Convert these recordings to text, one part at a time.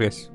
Guys.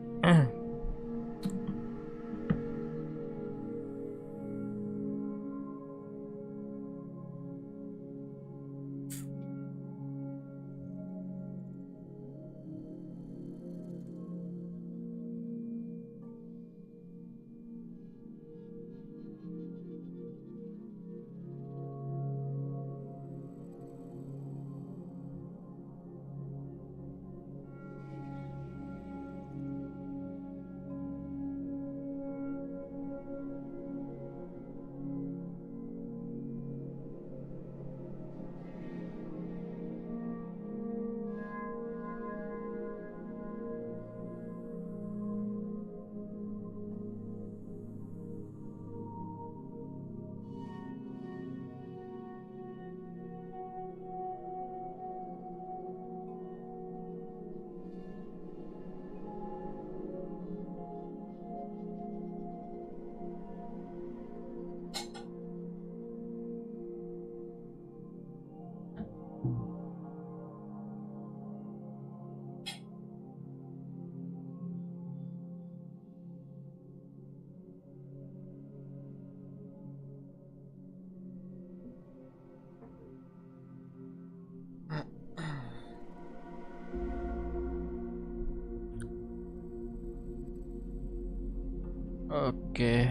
Oke.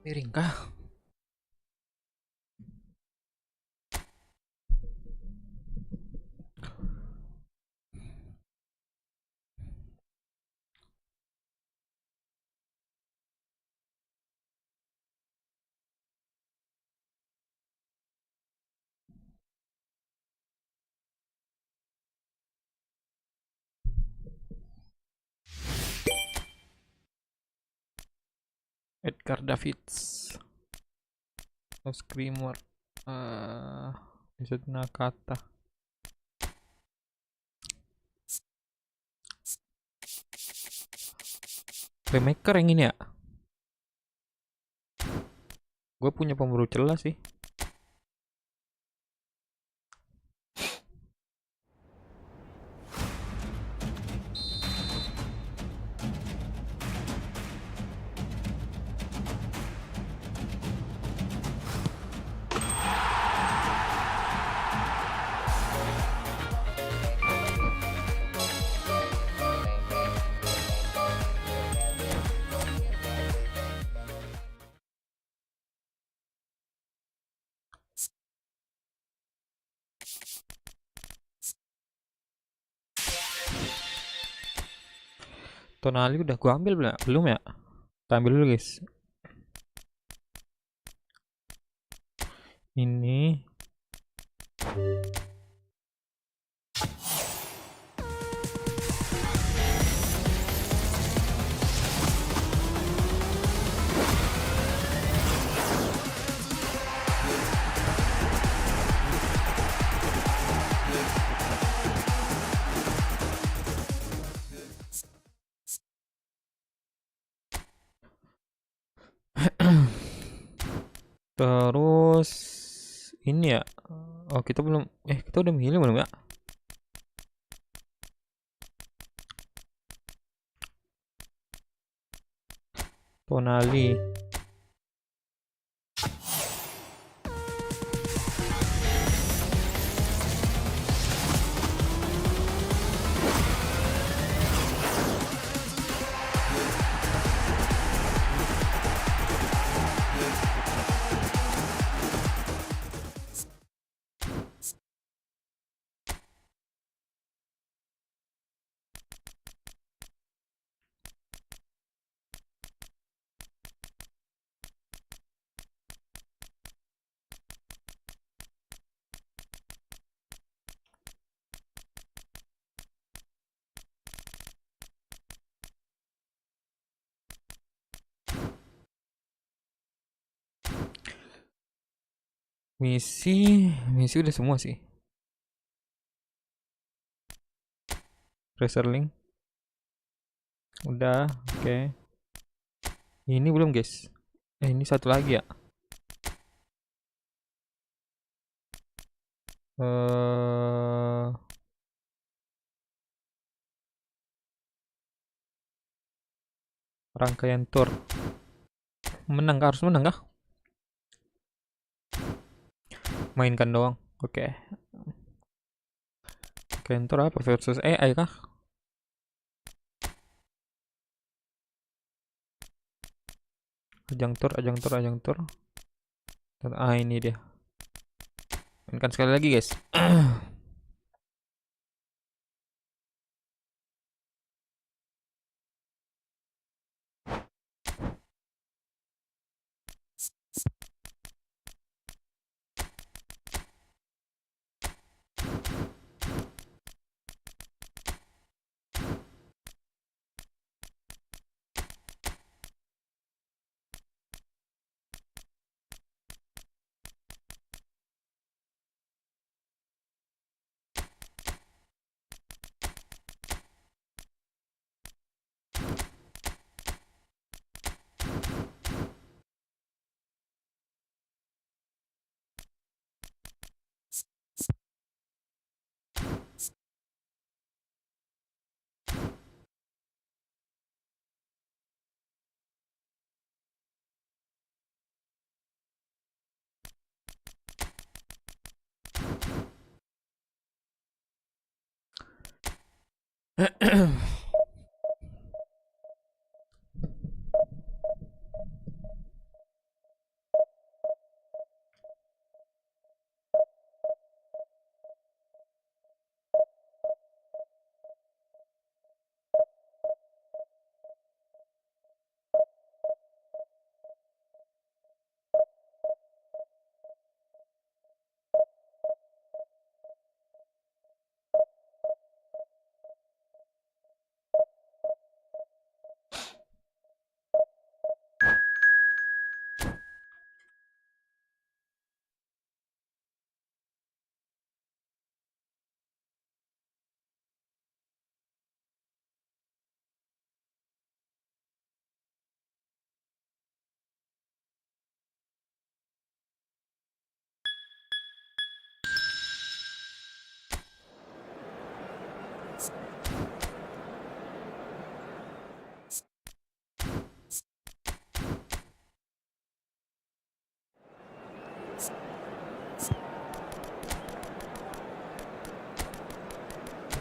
Piring kah? Edgar Davids, Screamer, bisa Nakata. Playmaker yang ini ya? Gue punya pemburu celah sih. Tonali udah gua ambil belum ya? Kita ambil dulu guys. Ini terus ini ya. Oh, kita belum kita udah milih belum ya? Tonali. Misi udah semua sih. Reserling udah, oke. Ini belum guys. Ini satu lagi ya. Rangkaian tour. Menang kah? Harus menang kah? Mainkan doang. Oke. Rangkaian tour apa? Versus AI kah? Ajang tour. Ini dia. Mainkan sekali lagi guys.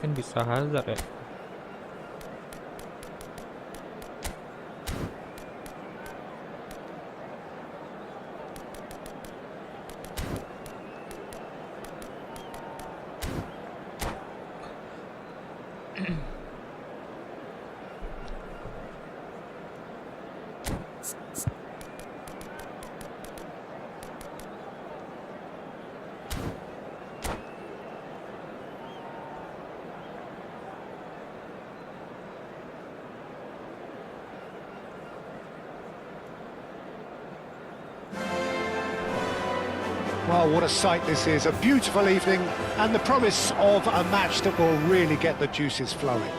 Kan bisa Hazard ya. Well, what a sight this is. A beautiful evening and the promise of a match that will really get the juices flowing.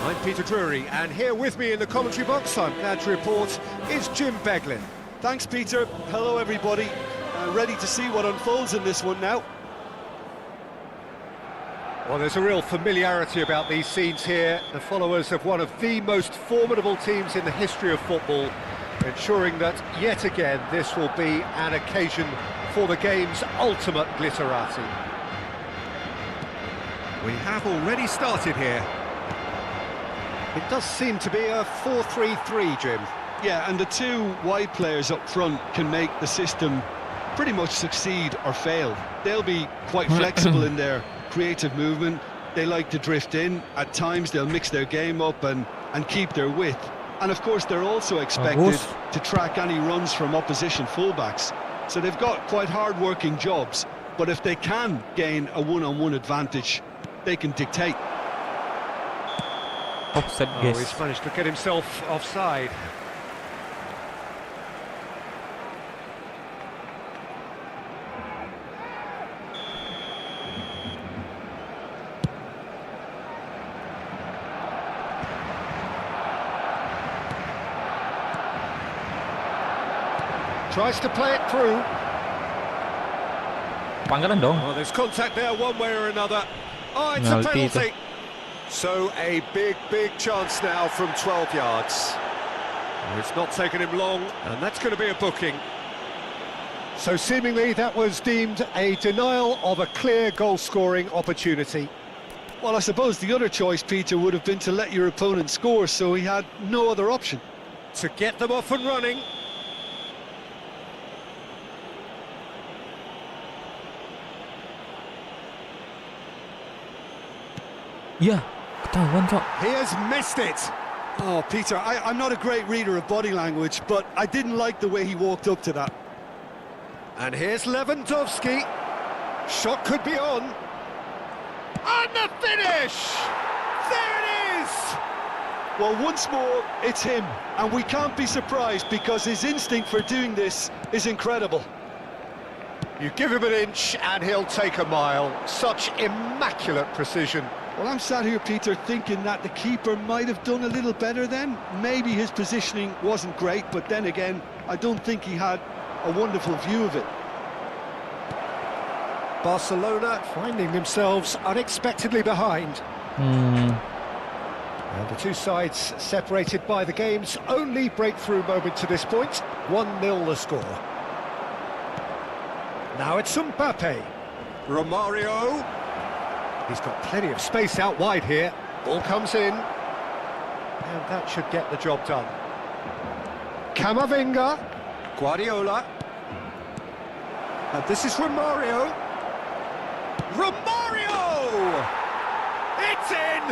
I'm Peter Drury, and here with me in the commentary box, I'm glad to report, is Jim Beglin. Thanks, Peter. Hello, everybody. Ready to see what unfolds in this one now. Well, there's a real familiarity about these scenes here. The followers of one of the most formidable teams in the history of football, ensuring that, yet again, this will be an occasion for the game's ultimate glitterati. We have already started here. It does seem to be a 4-3-3, Jim. Yeah, and the two wide players up front can make the system pretty much succeed or fail. They'll be quite flexible in their creative movement. They like to drift in. At times they'll mix their game up and keep their width. And of course they're also expected to track any runs from opposition fullbacks. So they've got quite hard-working jobs, but if they can gain a one-on-one advantage, they can dictate. Offset Oh, guess. he's managed to get himself offside. Tries to play it through. Pelanggaran dong. Well, there's contact there one way or another. Oh, it's Penalty a itu. penalty. So a big chance now from 12 yards. Well, it's not taken him long, and that's going to be a booking. So seemingly that was deemed a denial of a clear goal-scoring opportunity. Well, I suppose the other choice, Peter, would have been to let your opponent score, so he had no other option. To get them off and running. Iya, ketahuan Cok. He has missed it. Oh, Peter, I'm not a great reader of body language, but I didn't like the way he walked up to that. And here's Lewandowski. Shot could be on. And the finish! There it is! Well, once more, it's him, and we can't be surprised because his instinct for doing this is incredible. You give him an inch and he'll take a mile. Such immaculate precision. Well, I'm sat here, Peter, thinking that the keeper might have done a little better then. Maybe his positioning wasn't great, but then again, I don't think he had a wonderful view of it. Barcelona finding themselves unexpectedly behind. And the two sides separated by the game's only breakthrough moment to this point. 1-0 the score. Now it's Mbappe. Romario. He's got plenty of space out wide here. Ball comes in. And that should get the job done. Camavinga. Guardiola. And this is Romario. Romario! It's in!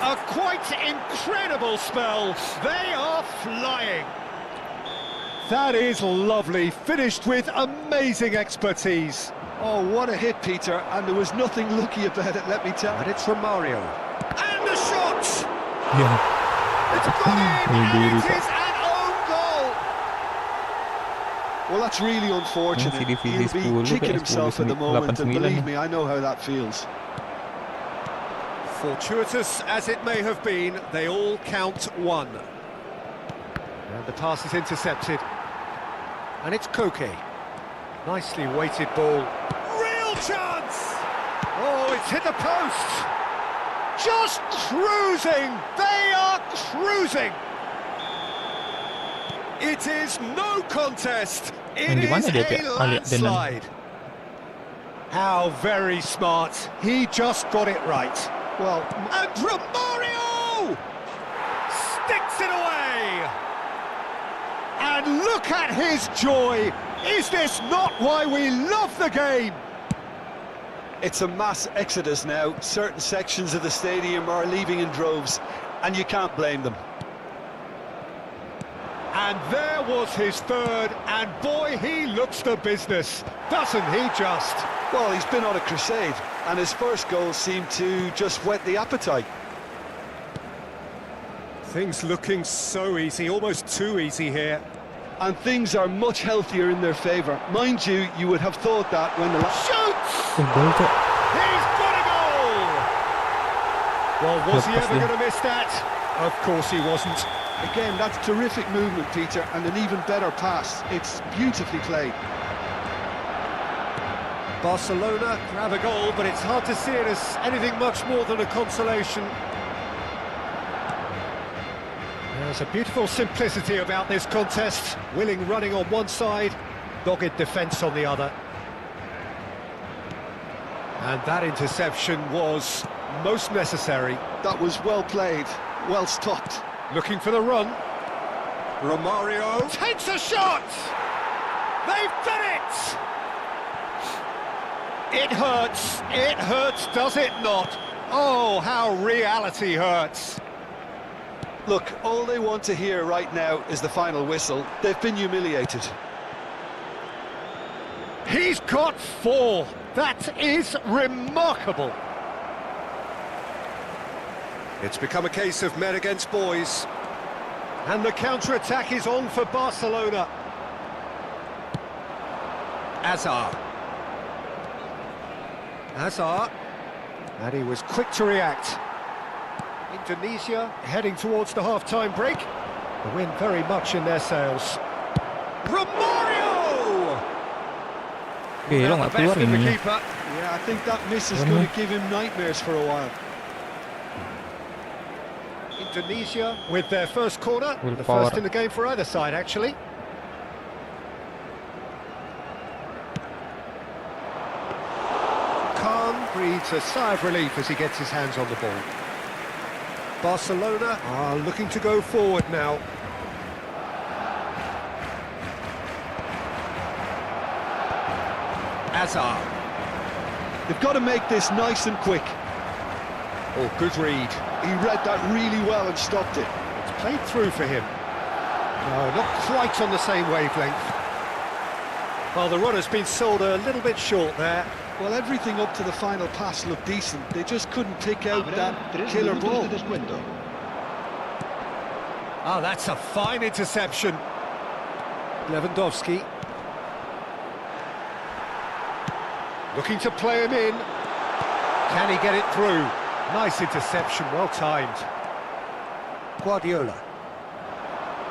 A quite incredible spell. They are flying. That is lovely. Finished with amazing expertise. Oh, what a hit, Peter, and there was nothing lucky about it, let me tell And you. it's Romario. And the shot! Iya. It's gone in, and Diri, it is an own goal! Well, that's really unfortunate. Masih divisi He'll be 10, kicking himself at the moment, and 89 believe nih. me, I know how that feels. Fortuitous as it may have been, they all count one. And the pass is intercepted. And it's Koke. Nicely weighted ball. Real chance! Oh, it's hit the post! Just cruising! They are cruising! It is no contest! It Yang di mana is dia, a Pia? Oh, lihat Denan. landslide! How very smart. He just got it right. Well, And Romario! Sticks it away! And look at his joy. Is this not why we love the game? it's a mass exodus now. Certain sections of the stadium are leaving in droves, and you can't blame them. And there was his third, and boy, he looks the business, doesn't he just? Well, he's been on a crusade, and his first goal seemed to just whet the appetite. Things looking so easy, almost too easy here. And things are much healthier in their favour. Mind you, you would have thought that when the... Shoots! Oh, gol Cok. He's got a goal! Well, was he Lepas ever dia. going to miss that? Of course he wasn't. Again, that's terrific movement, Peter, and an even better pass. It's beautifully played. Barcelona grab a goal, but it's hard to see it as anything much more than a consolation. There's a beautiful simplicity about this contest. Willing running on one side, dogged defence on the other. And that interception was most necessary. That was well played, well stopped. Looking for the run. Romario takes a shot! They've done it! It hurts, does it not? Oh, how reality hurts. Look, all they want to hear right now is the final whistle. They've been humiliated. He's got 4. That is remarkable. It's become a case of men against boys. And the counter-attack is on for Barcelona. Hazard. And he was quick to react. Indonesia heading towards the half-time break. The wind very much in their sails. Romario! Lo nggak keluar ini. Yeah, I think that miss is going to give him nightmares for a while. Indonesia with their first corner, the power. first in the game for either side, actually. Khan breathes a sigh of relief as he gets his hands on the ball. Barcelona are looking to go forward now. Hazard. They've got to make this nice and quick. Oh, good read. He read that really well and stopped it. It's played through for him. No, not quite on the same wavelength. Well, the run has been sold a little bit short there. Well, everything up to the final pass looked decent. They just couldn't pick out that killer ball. Oh, that's a fine interception. Lewandowski. Looking to play him in. Can he get it through? Nice interception, well timed. Guardiola.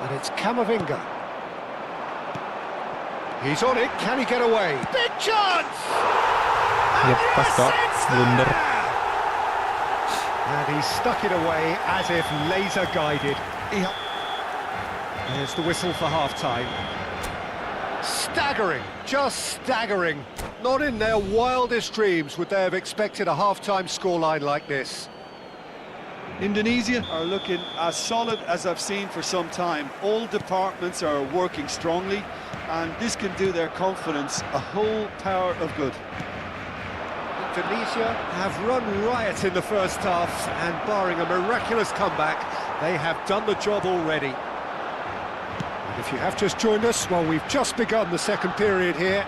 And it's Camavinga. He's on it, can he get away? Big chance! Dia pas kok, blunder. And he stuck it away as if laser guided. There's the whistle for half-time. Staggering, just staggering. Not in their wildest dreams would they have expected a half-time scoreline like this. Indonesia are looking as solid as I've seen for some time. All departments are working strongly, and this can do their confidence a whole power of good. Indonesia have run riot in the first half, and barring a miraculous comeback, they have done the job already. And if you have just joined us, well, we've just begun the second period here.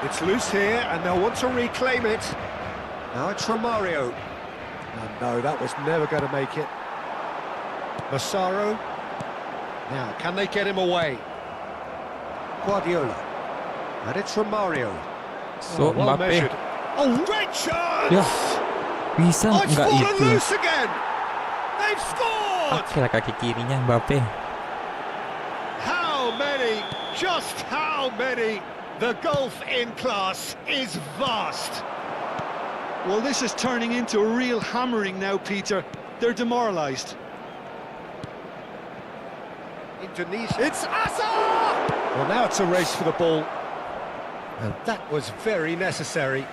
It's loose here, and they'll want to reclaim it. Now it's Romario. And no, that was never going to make it. Massaro. Now, can they get him away? Guardiola. And it's Romario. So, well Mbappe. measured. Oh, great chance! Ya, bisa Oh, it's nggak fallen itu? loose again! They've scored! Oke lah, kaki kirinya Mbappe. How many? Just how many? The gulf in class is vast. Well, this is turning into a real hammering now, Peter. They're demoralised. Indonesia. It's Hazard! Well, now it's a race for the ball. And that was very necessary.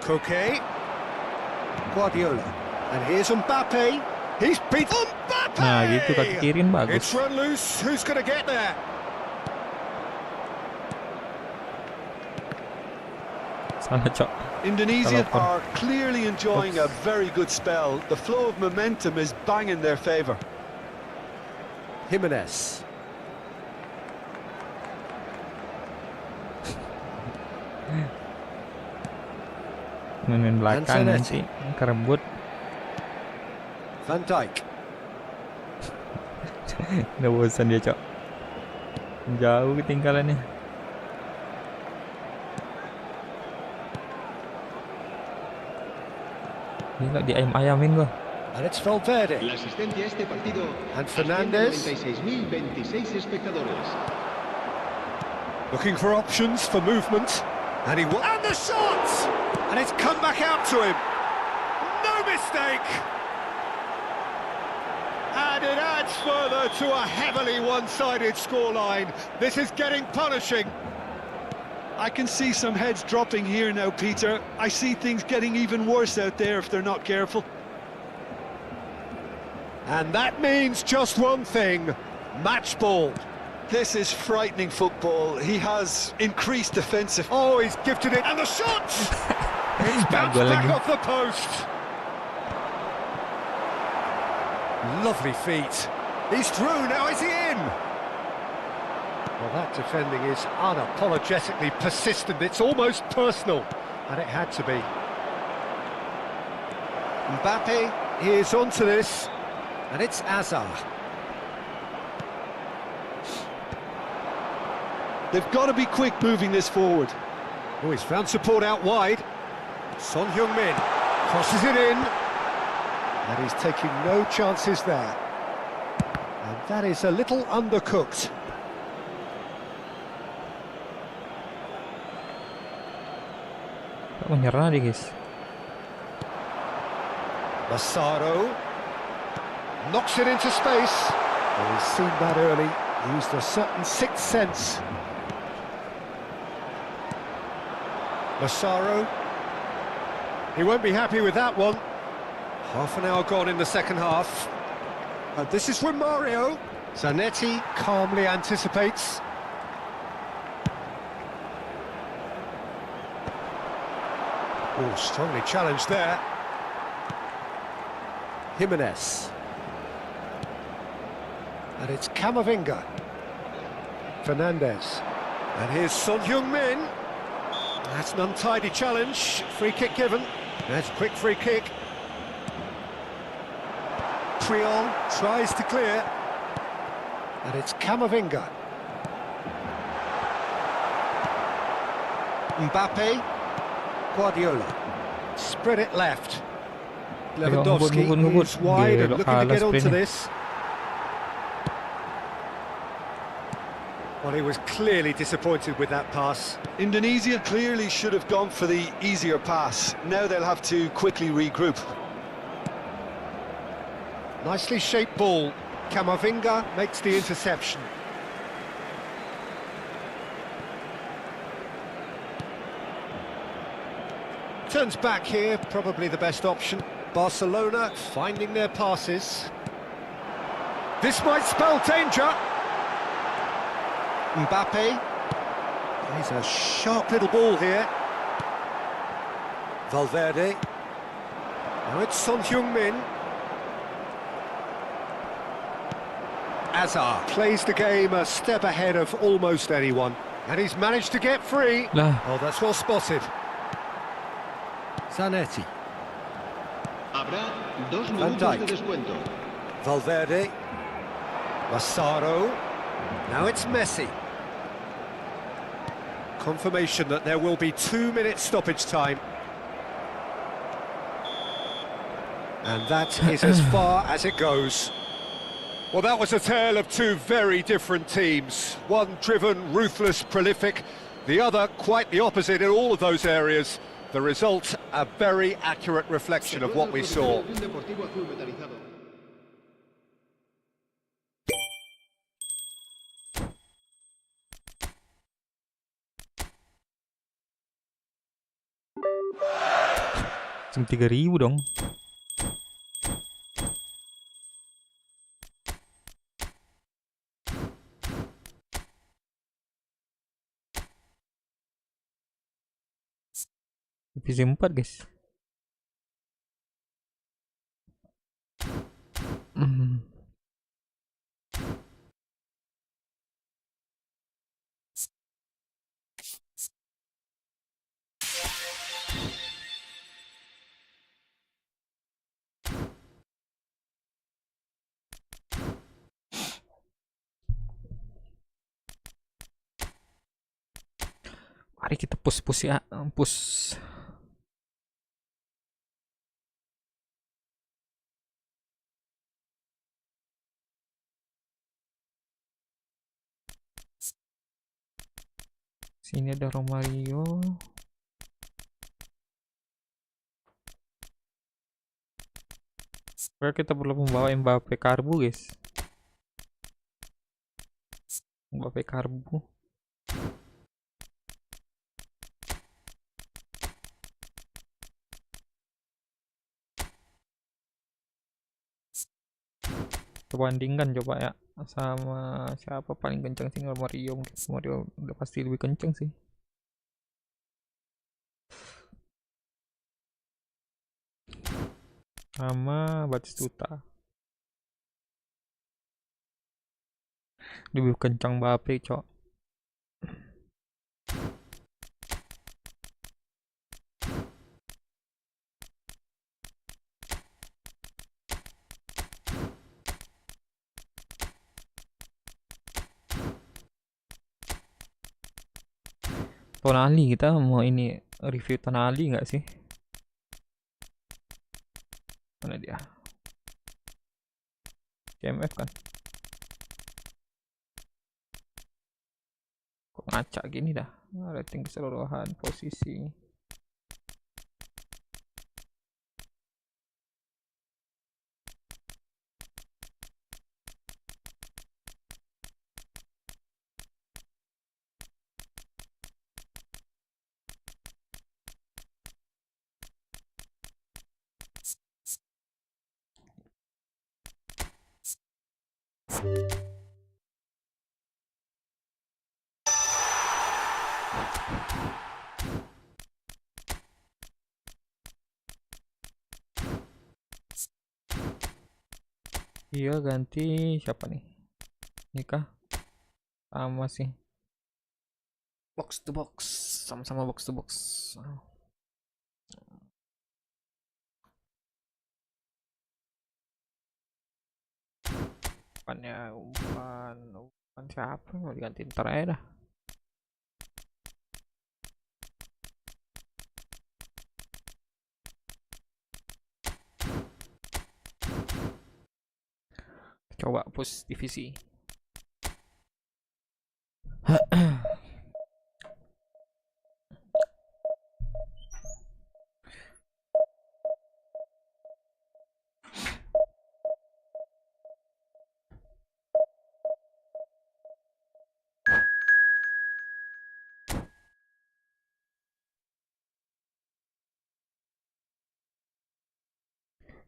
Koke. Guardiola. And here's Mbappe. He's beat Mbappe! Nah, gitu kaki kiri bagus. It's run loose. Who's going to get there? Salah, Cok. Indonesia Salah, are clearly enjoying a very good spell. The flow of momentum is bang in their favour. Jimenez. Main belakang nanti kerebut. Van Dijk. Udah bosan dia, Cok. Jauh ketinggalannya. Gila, di ayam-ayamin gua. And it's Valverde. La asistencia a este partido And Fernandez. 96.026 espectadores. Looking for options for movement. And and the shot! And it's come back out to him. No mistake! And it adds further to a heavily one-sided scoreline. This is getting punishing. I can see some heads dropping here now, Peter. I see things getting even worse out there if they're not careful. And that means just one thing, match ball. This is frightening football. He has increased defensive. Oh, he's gifted it, and the shot! It's bounced back off the post. Lovely feet. He's through, now is he in? Well, that defending is unapologetically persistent. It's almost personal, and it had to be. Mbappe is onto this, and it's Hazard. They've got to be quick moving this forward. Oh, he's found support out wide. Son Heung-min crosses it in, and he's taking no chances there. And that is a little undercooked. Menyerah dia, guys. Massaro knocks it into space. Well, he's seen that early, used a certain sixth sense. Massaro, he won't be happy with that one. Half an hour gone in the second half. And this is from Mario. Zanetti calmly anticipates. Oh, strongly challenged there. Jimenez. And it's Camavinga. Fernandez. And here's Son Heung-min. That's an untidy challenge. Free kick given. That's a quick free kick. Priol tries to clear. And it's Camavinga. Mbappe. Guardiola. Spread it left. Lewandowski is wide and looking to get onto this. Well, he was clearly disappointed with that pass. Indonesia clearly should have gone for the easier pass. Now they'll have to quickly regroup. Nicely shaped ball. Camavinga makes the interception. Turns back here, probably the best option. Barcelona finding their passes. This might spell danger. Mbappe. He's a sharp little ball here. Valverde. Now it's Son Heung-min. Hazard plays the game a step ahead of almost anyone. And he's managed to get free. Oh, that's well spotted. Zanetti. Habrá 2 Van minutos de Dijk. descuento. Valverde. Massaro. Now it's Messi. Confirmation that there will be 2 minutes stoppage time. And that is as far as it goes. Well, that was a tale of two very different teams. One driven, ruthless, prolific. The other quite the opposite in all of those areas. The result, a very accurate reflection of what we saw. Cuma 3.000 dong. Divisi 4, guys. Mari kita push ya, push. Sini ada Romario. Kita perlu membawa Mbappe karbu, guys. Mbappe karbu. Kita bandingkan coba ya sama siapa paling kencang sih. Mario, mungkin Mario udah pasti lebih kencang sih. Sama Batistuta lebih kencang Mbappe, cok. Tonali, kita mau ini review Tonali nggak sih? Mana dia? CMF kan? Kok ngacak gini dah? Rating keseluruhan, posisi. Iya, ganti siapa nih? Nikah sama sih. Box to box, sama-sama box to box. Umpan siapa mau diganti ntar aja dah. Coba push divisi.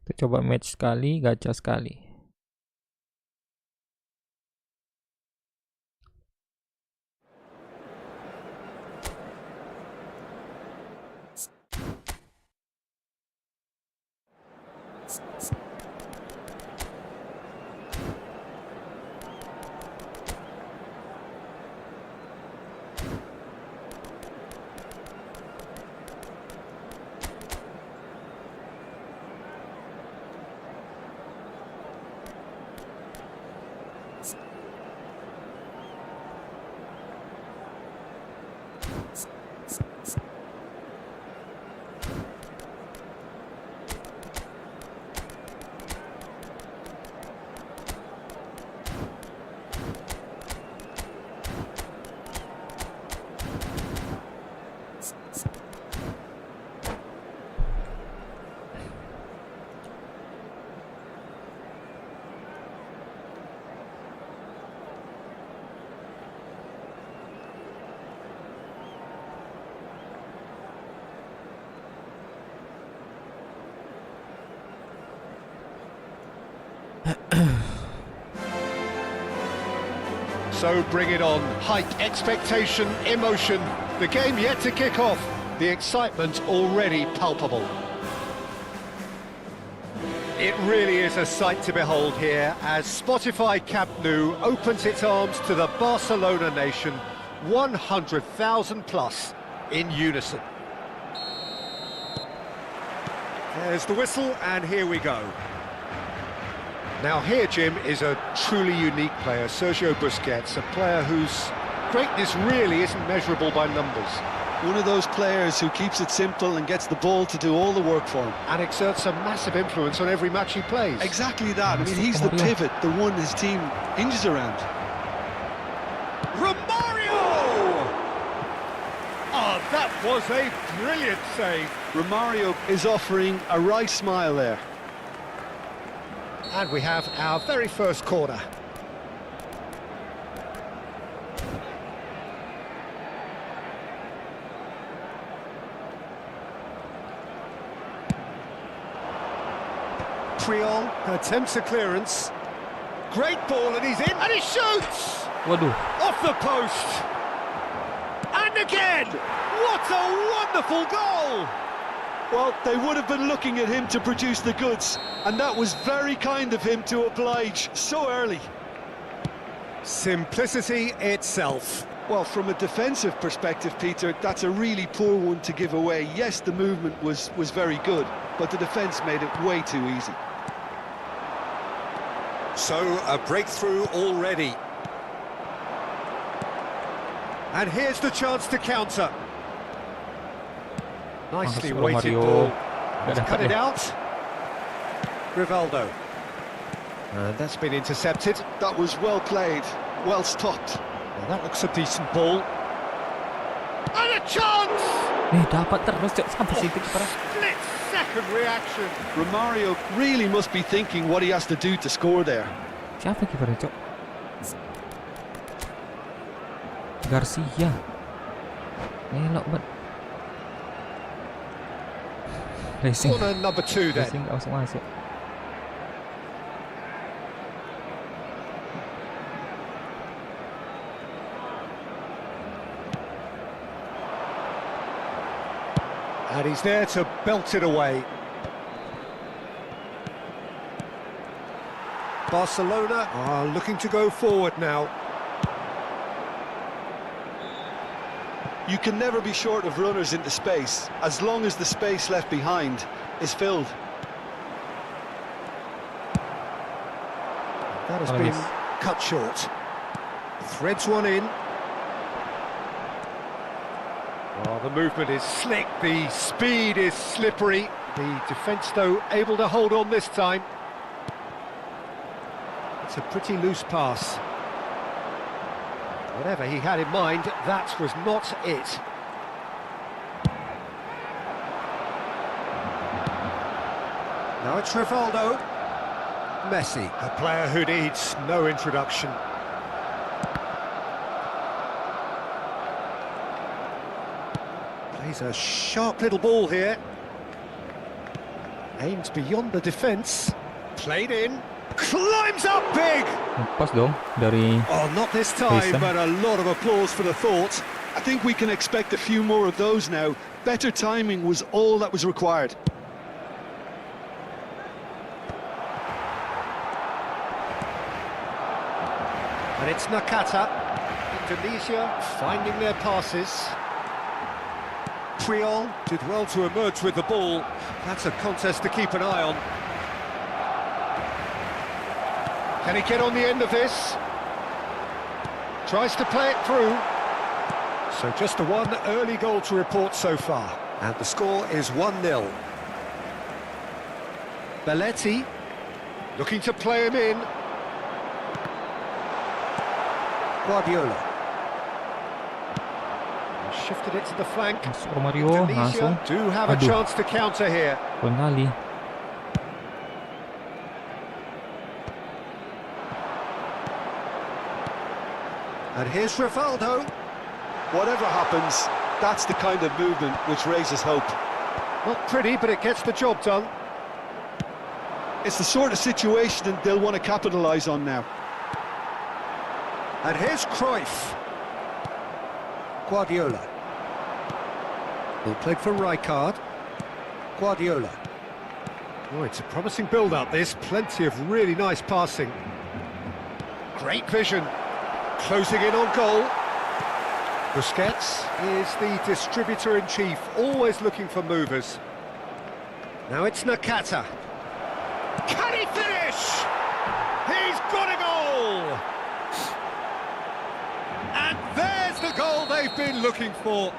Kita coba match sekali, gacha sekali. So bring it on. Hype, expectation, emotion. The game yet to kick off. The excitement already palpable. It really is a sight to behold here as Spotify Camp Nou opens its arms to the Barcelona nation, 100,000 plus in unison. There's the whistle, and here we go. Now here, Jim, is a truly unique player, Sergio Busquets, a player whose greatness really isn't measurable by numbers. One of those players who keeps it simple and gets the ball to do all the work for him. And exerts a massive influence on every match he plays. Exactly that. I mean, he's the pivot, the one his team hinges around. Romario! Ah, that was a brilliant save. Romario is offering a right smile there. And we have our very first corner. Triol attempts a clearance. Great ball, and he's in, and he shoots! Waduh. Off the post! And again! What a wonderful goal! Well, they would have been looking at him to produce the goods, and that was very kind of him to oblige so early. Simplicity itself. Well, from a defensive perspective, Peter, that's a really poor one to give away. Yes, the movement was very good, but the defence made it way too easy. So, a breakthrough already. And here's the chance to counter. Nicely weighted ball. Let's cut it out. Rivaldo. And that's been intercepted. That was well played, well stopped. Well, that looks a decent ball. And a chance! Dapat terus, Cok. Sampai situ parah. Split-second reaction. Romario really must be thinking what he has to do to score there. Siapa kipernya, Cok? Garcia. Elok banget. Racing. Corner number 2 then. Racing nggak masuk. And he's there to belt it away. Barcelona are looking to go forward now. You can never be short of runners into space, as long as the space left behind is filled. That has been cut short. Threads one in. Oh, the movement is slick, the speed is slippery. The defence, though, able to hold on this time. It's a pretty loose pass. Whatever he had in mind, that was not it. Now it's Rivaldo. Messi, a player who needs no introduction. Plays a sharp little ball here. Aims beyond the defence. Played in. Climbs up big! Pas dong dari Oh, not this time, but a lot of applause for the thought. I think we can expect a few more of those now. Better timing was all that was required. And it's Nakata. Indonesia finding their passes. Triol did well to emerge with the ball. That's a contest to keep an eye on. Can he get on the end of this? Tries to play it through. So just the one early goal to report so far. And the score is 1-0. Belletti looking to play him in. Guardiola. Shifted it to the flank. Romario langsung. Indonesia do have a chance to counter here. Kali. And here's Rivaldo. Whatever happens, that's the kind of movement which raises hope. Not pretty, but it gets the job done. It's the sort of situation that they'll want to capitalise on now. And here's Cruyff. Guardiola. Ball played for Rijkaard. Guardiola. Oh, it's a promising build-up, this. Plenty of really nice passing. Great vision. Closing in on goal. Busquets is the distributor-in-chief, always looking for movers. Now it's Nakata. Can he finish? He's got a goal! And there's the goal they've been looking for.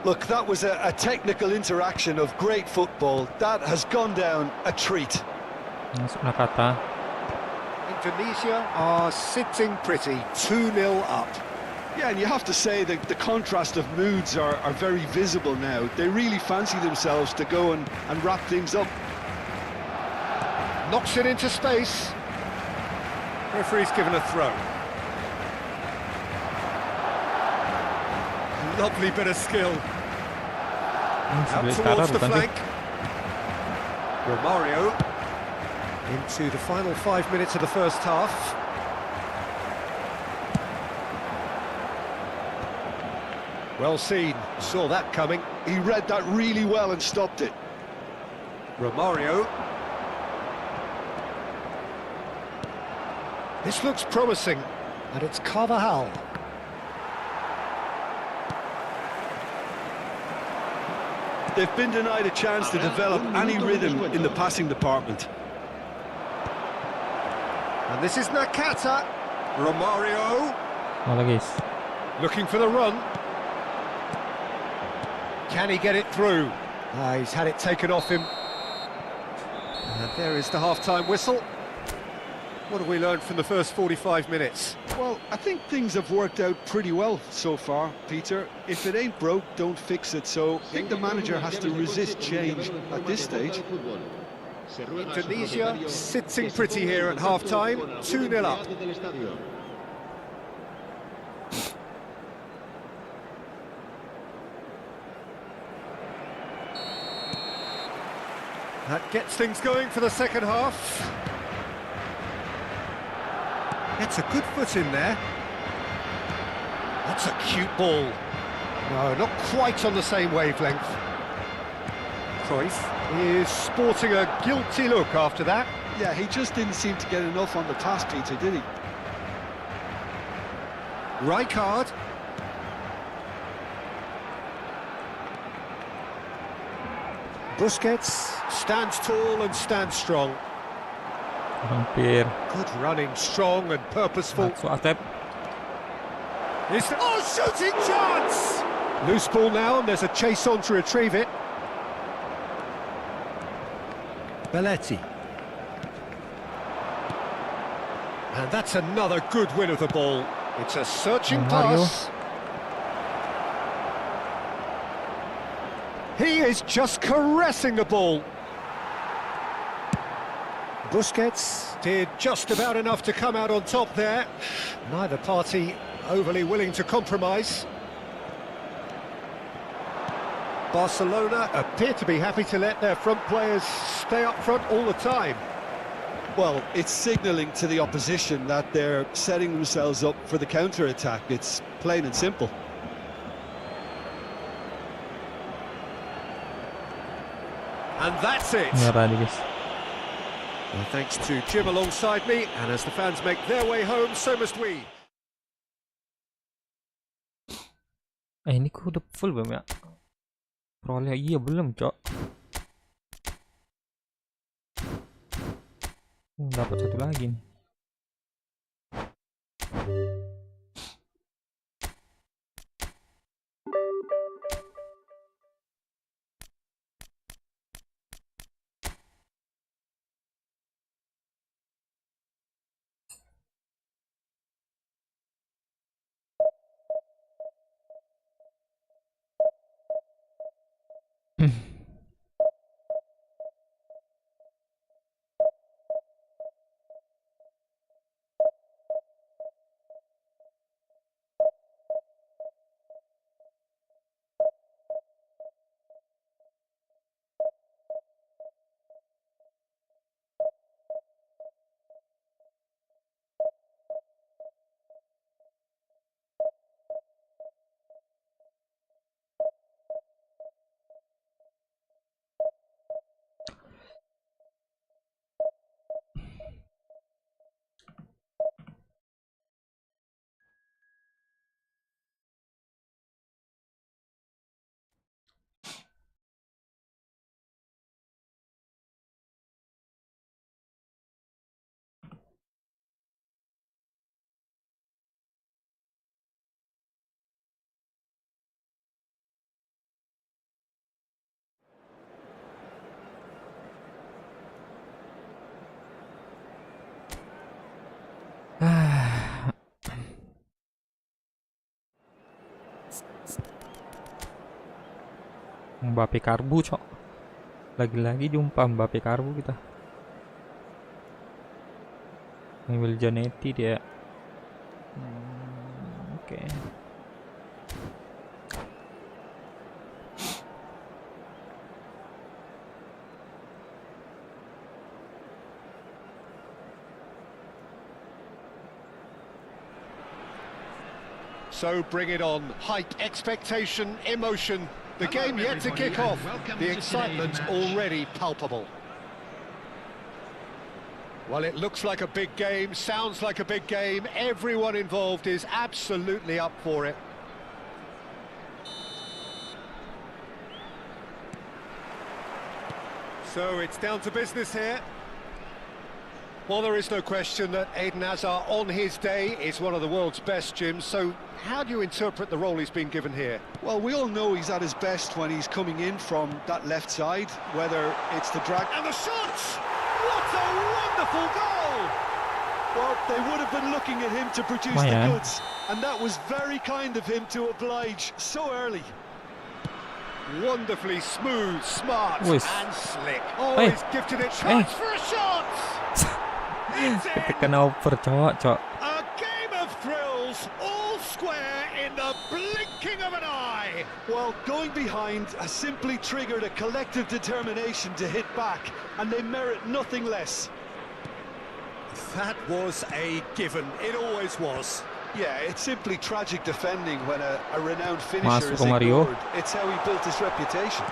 Look, that was a technical interaction of great football. That has gone down a treat. Masuk Nakata. Indonesia are sitting pretty, 2-0 up. Yeah, and you have to say that the contrast of moods are very visible now. They really fancy themselves to go and wrap things up. Knocks it into space. Referee's given a throw. Lovely bit of skill. Out towards the flank. Romario into the final 5 minutes of the first half. Well seen, saw that coming. He read that really well and stopped it. Romario. This looks promising, and it's Carvajal. They've been denied a chance to develop any rhythm in the passing department. And this is Nakata. Romario. Wala guys. Looking for the run. Can he get it through? He's had it taken off him. And there is the half-time whistle. What have we learned from the first 45 minutes? Well, I think things have worked out pretty well so far, Peter. If it ain't broke, don't fix it. So I think the manager has to resist change at this stage. Indonesia sitting pretty here at half-time, 2-0 up. That gets things going for the second half. Gets a good foot in there. That's a cute ball. No, not quite on the same wavelength. Cruyff He is sporting a guilty look after that. Yeah, he just didn't seem to get enough on the pass, Peter, did he? Rijkaard. Busquets stands tall and stands strong. Hampir. Good running, strong and purposeful. So attempt. Shooting chance! Loose ball now, and there's a chase on to retrieve it. Belletti. And that's another good win of the ball. It's a searching Mario. pass. He is just caressing the ball. Busquets did just about enough to come out on top there. Neither party overly willing to compromise. Barcelona appear to be happy to let their front players stay up front all the time. Well, it's signalling to the opposition that they're setting themselves up for the counter-attack. It's plain and simple. And that's it. Merah nih guys. Well, thanks to Jim alongside me, and as the fans make their way home, so must we. Ini kok udah full belum ya? Peroleh iya belum, Cok. Dapat satu lagi nih. Mbappe karbu, cok. Lagi-lagi jumpa Mbappe karbu kita. Ngambil Janetti dia. Oke. So bring it on. Hype, expectation, emotion. The game yet to kick off. The excitement already palpable. Well, it looks like a big game, sounds like a big game. Everyone involved is absolutely up for it. So it's down to business here. Well, there is no question that Eden Hazard on his day is one of the world's best, Jim. So how do you interpret the role he's been given here? Well, we all know he's at his best when he's coming in from that left side, whether it's the drag... And the shots! What a wonderful goal! Well, they would have been looking at him to produce the goods, and that was very kind of him to oblige so early. Wonderfully smooth, smart, and slick. Oh, he's gifted it. Chance for a shot! Ketika over, cok. A game of thrills, all square in the blinking of an eye. Well, going behind has simply triggered a collective determination to hit back, and they merit nothing less. That was a given. It always was. Yeah, it's simply tragic defending when a renowned finisher is Mario. ignored. It's how he built his reputation.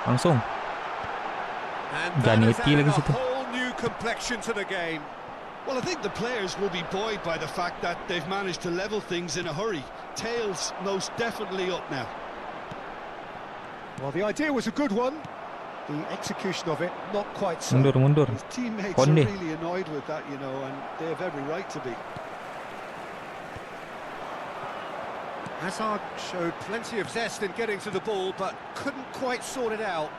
Langsung. And that has Janetti added lagi a situ. whole new complexion to the game. Well, I think the players will be buoyed by the fact that they've managed to level things in a hurry. Tails most definitely up now. Well, the idea was a good one. The execution of it, not quite so. Mundur. His teammates Konde. are really annoyed with that, you know, and they have every right to be. Hazard showed plenty of zest in getting to the ball, but couldn't quite sort it out.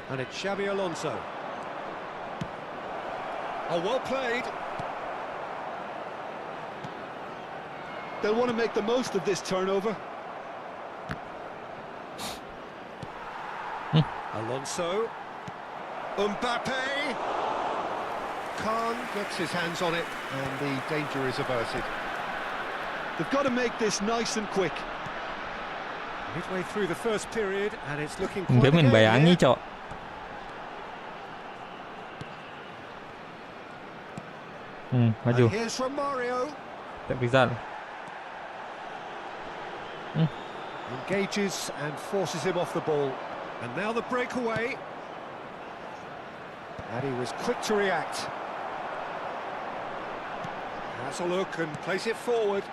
And it's Xabi Alonso. Oh, well played. They'll want to make the most of this turnover. Alonso. Mbappe. Khan gets his hands on it, and the danger is averted. They've got to make this nice and quick. Midway through the first period, and it's looking quite Dia main bayangi, cok. Maju. Here's from Mario. Tak Rizal. Engages and forces him off the ball. And now the breakaway. And he was quick to react. Has a look and plays it forward.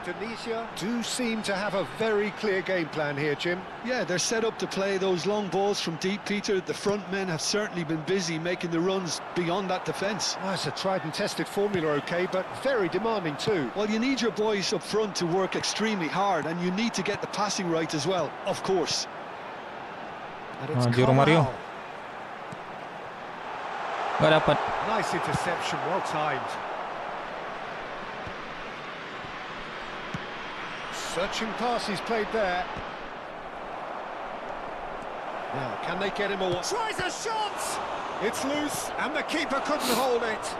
Indonesia do seem to have a very clear game plan here, Jim. Yeah, they're set up to play those long balls from deep, Peter. The front men have certainly been busy making the runs beyond that defence. Well, it's a tried and tested formula, OK, but very demanding too. Well, you need your boys up front to work extremely hard, and you need to get the passing right as well, of course. And it's Mario. Gak dapat. Nice interception, well timed. Searching pass he's played there. Now, can they get him away? Tries a shot! It's loose, and the keeper couldn't hold it.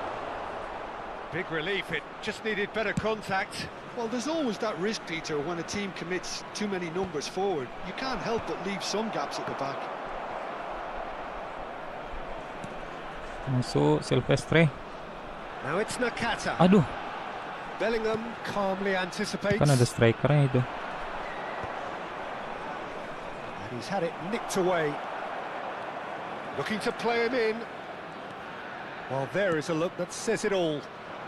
Big relief, it just needed better contact. Well, there's always that risk, Peter, when a team commits too many numbers forward. You can't help but leave some gaps at the back. Masuk Silvestre. Now it's Nakata. Aduh, Bellingham calmly anticipates. kan ada strikernya itu. And he's had it nicked away. Looking to play him in. Well, there is a look that says it all.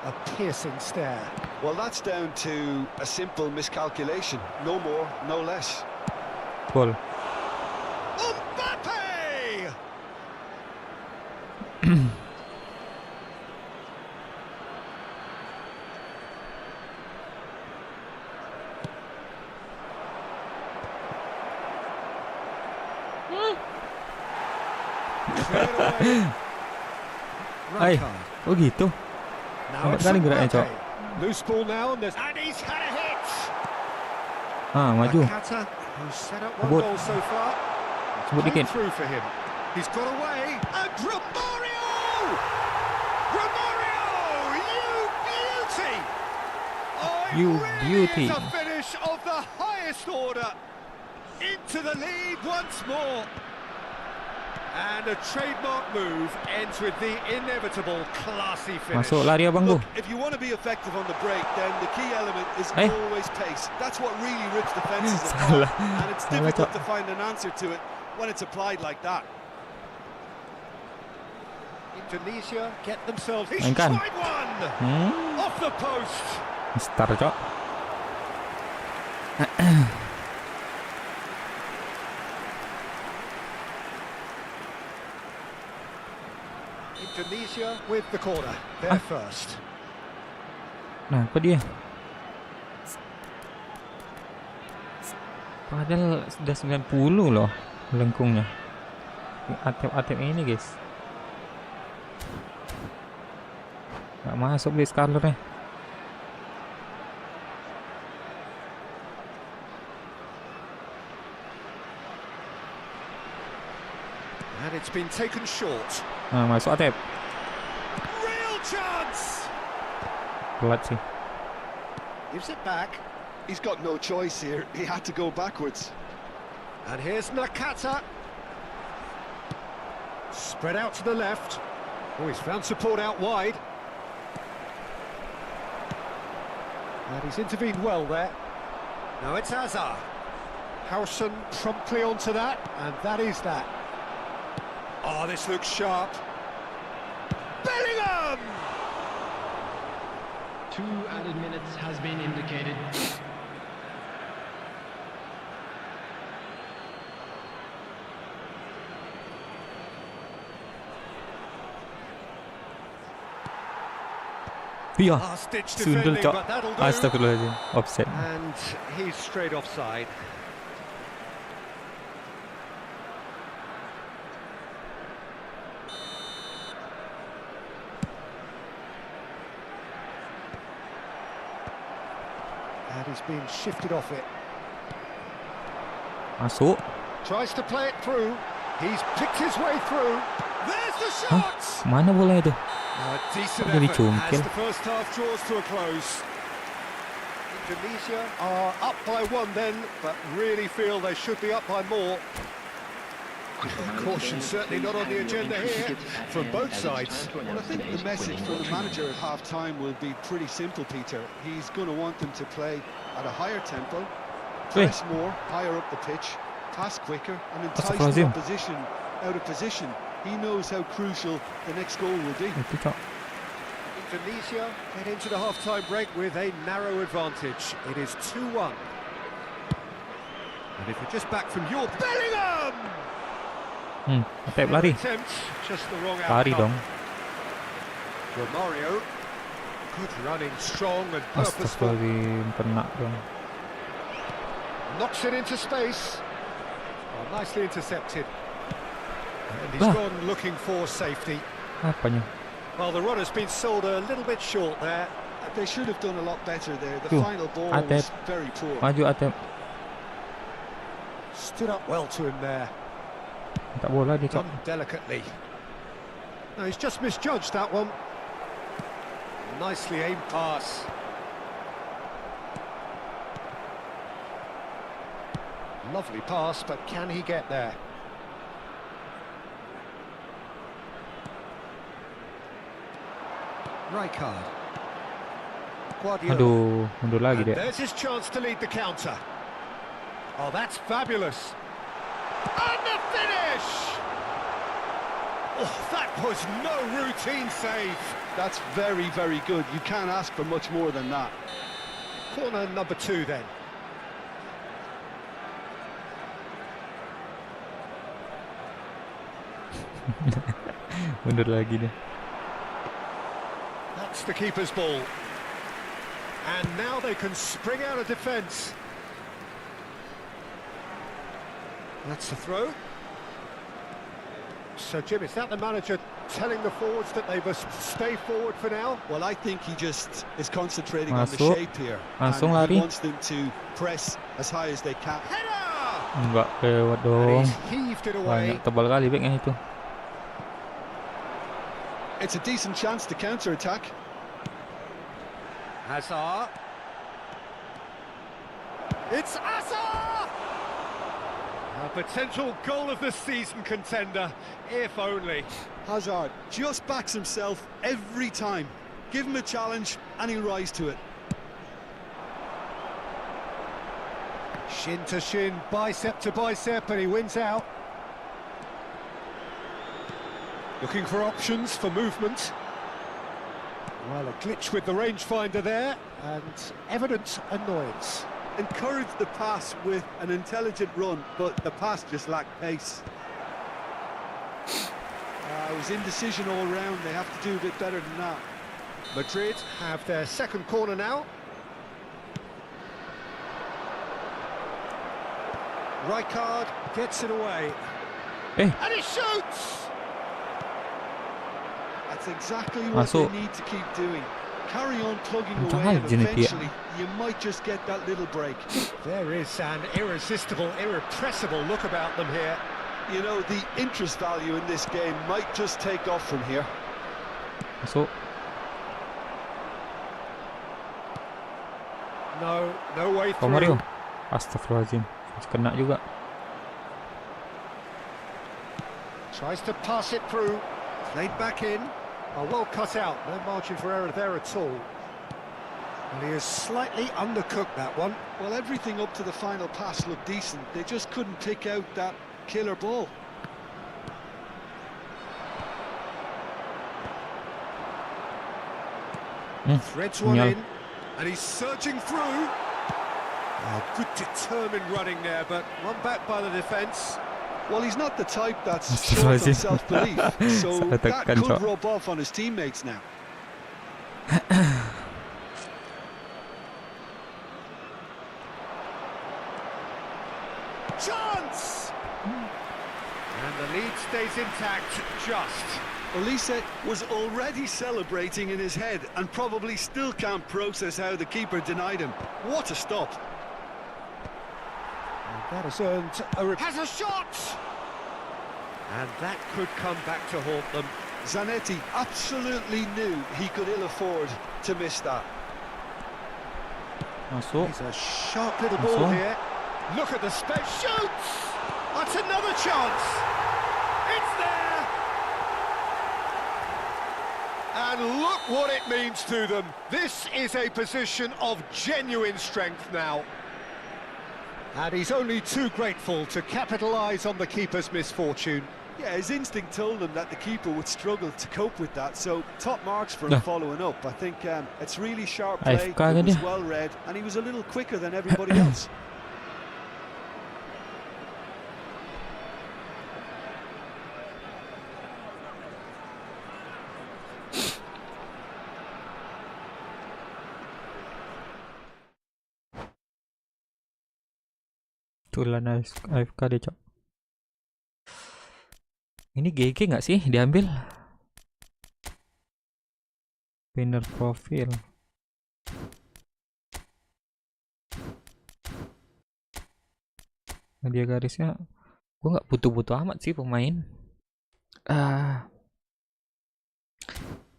A piercing stare. Well, that's down to a simple miscalculation. No more, no less. Gol. Mbappe! Hai, oh gitu. Now Lambat it's kali geraknya, Mbappe. cok. Loose ball now, and he's had a hit. Maju. Nakata, who's set up one Sebut. goal so far. Sebut Played dikit. through for him. He's got away. And Romario! Romario! You beauty! Oh, it You really beauty. is a finish of the highest order. Into the lead once more. And a trademark move ends with the inevitable classy finish. Masuk lari abang tu. Look, if you want to be effective on the break, then the key element is Eh? always pace. That's what really rips defences Salah. apart, and it's Salah, difficult Cok. to find an answer to it when it's applied like that. Indonesia get themselves. He's Mainkan. tried one! Off the post! Star cok. Indonesia with the corner. They're first. Nah, apa dia? Padahal sudah 90 loh lengkungnya. Atep-atep ini guys. Gak masuk beli Scarler-nya. And it's been taken short. Nah, masuk Atep. Real chance! Telat sih. Gives it back. He's got no choice here. He had to go backwards. And here's Nakata. Spread out to the left. Oh, he's found support out wide. And he's intervened well there. Now it's Hazard. Howson promptly onto that, and that is that. Oh, this looks sharp. Bellingham! 2 added minutes has been indicated. Iya. Last-ditch Sundul defending, cok. but that'll do. Astagfirullahaladzim. Offset. And he's straight offside. And he's been shifted off it. Masuk. Tries to play it through. He's picked his way through. There's the shot! Mana bola itu? A decent Jadi effort cungkil. as the first half draws to a close. Indonesia are up by 1 then, but really feel they should be up by more. Caution certainly not on the agenda here from both sides. Well, I think the message from the manager at half-time will be pretty simple, Peter. He's going to want them to play at a higher tempo, press more, higher up the pitch, pass quicker, and entice the Astagfirullahaladzim. opposition out of position. He knows how crucial the next goal will be. Itu cok. Indonesia get into the half-time break with a narrow advantage. It is 2-1. And if you're just back from your Bellingham! Atep lari. Attempt, just the wrong Lari outcome. dong. Romario, good running, strong and purposeful. Astagfirullahaladzim. Kena dong. Knocks it into space. Oh, nicely intercepted. And he's Lah. gone looking for safety. Apanya? Well, the runner's been sold a little bit short there. They should have done a lot better there. The Tuh, final ball Atep. was very poor. Maju Atep. Stood up well to him there. Tak bola dia cok. Done delicately. No, he's just misjudged that one. Nicely aimed pass. Lovely pass, but can he get there? Rijkaard. Guardiola. Aduh, mundur lagi And dia. there's his chance to lead the counter. Oh, that's fabulous. And the finish! Oh, that was no routine save. That's very, very good. You can't ask for much more than that. Corner number 2 then. Mundur lagi dia. That's the keeper's ball. And now they can spring out of defence. That's the throw. So, Jim, is that the manager telling the forwards that they must stay forward for now? Well, I think he just is concentrating on the Masuk. shape here. Langsung And he lari. wants them to press as high as they can. Header! Enggak lewat And dong. he's heaved it away. Banyak tebal kali backnya itu. It's a decent chance to counter-attack. Hazard. It's Hazard! A potential goal of the season contender, if only. Hazard just backs himself every time. Give him a challenge and he'll rise to it. Shin to shin, bicep to bicep, and he wins out. Looking for options for movement. Well, a glitch with the rangefinder there, and evident annoyance. Encouraged the pass with an intelligent run, but the pass just lacked pace. It was indecision all round. They have to do a bit better than that. Madrid have their second corner now. Rijkaard gets it away. Eh, And he shoots! That's exactly what Masuk. they need to keep doing. Carry on plugging Macam away, and aja ni dia. eventually you might just get that little break. There is an irresistible, irrepressible look about them here. You know, the interest value in this game might just take off from here. masuk. No way Kau Mario. through. Astagfirullahaladzim. Kena juga. Tries to pass it through. Played back in. Oh, well cut out. No margin for error there at all. And he has slightly undercooked that one. Well, everything up to the final pass looked decent. They just couldn't pick out that killer ball. Threads one Nyal. in. And he's surging through. Oh, good determined running there, but one back by the defence. Well, he's not the type that's short on self-belief, so Salah that tekan, could Cok. rub off on his teammates now. Chance! And the lead stays intact, just. Olise was already celebrating in his head and probably still can't process how the keeper denied him. What a stop. And that has earned a... Has a shot! And that could come back to haunt them. Zanetti absolutely knew he could ill afford to miss that. Masuk. He's a sharp little ball Masuk. here. Look at the space. Shoots! That's another chance! It's there! And look what it means to them. This is a position of genuine strength now. And he's only too grateful to capitalise on the keeper's misfortune. Yeah, his instinct told him that the keeper would struggle to cope with that, so top marks for him Yeah. following up. I think it's really sharp play, AFK it was dia. well read, and he was a little quicker than everybody else. Tulan AFK dia, Cok. Ini GG nggak sih diambil? Pinner profil. Dia garisnya, gue nggak butuh-butuh amat sih pemain.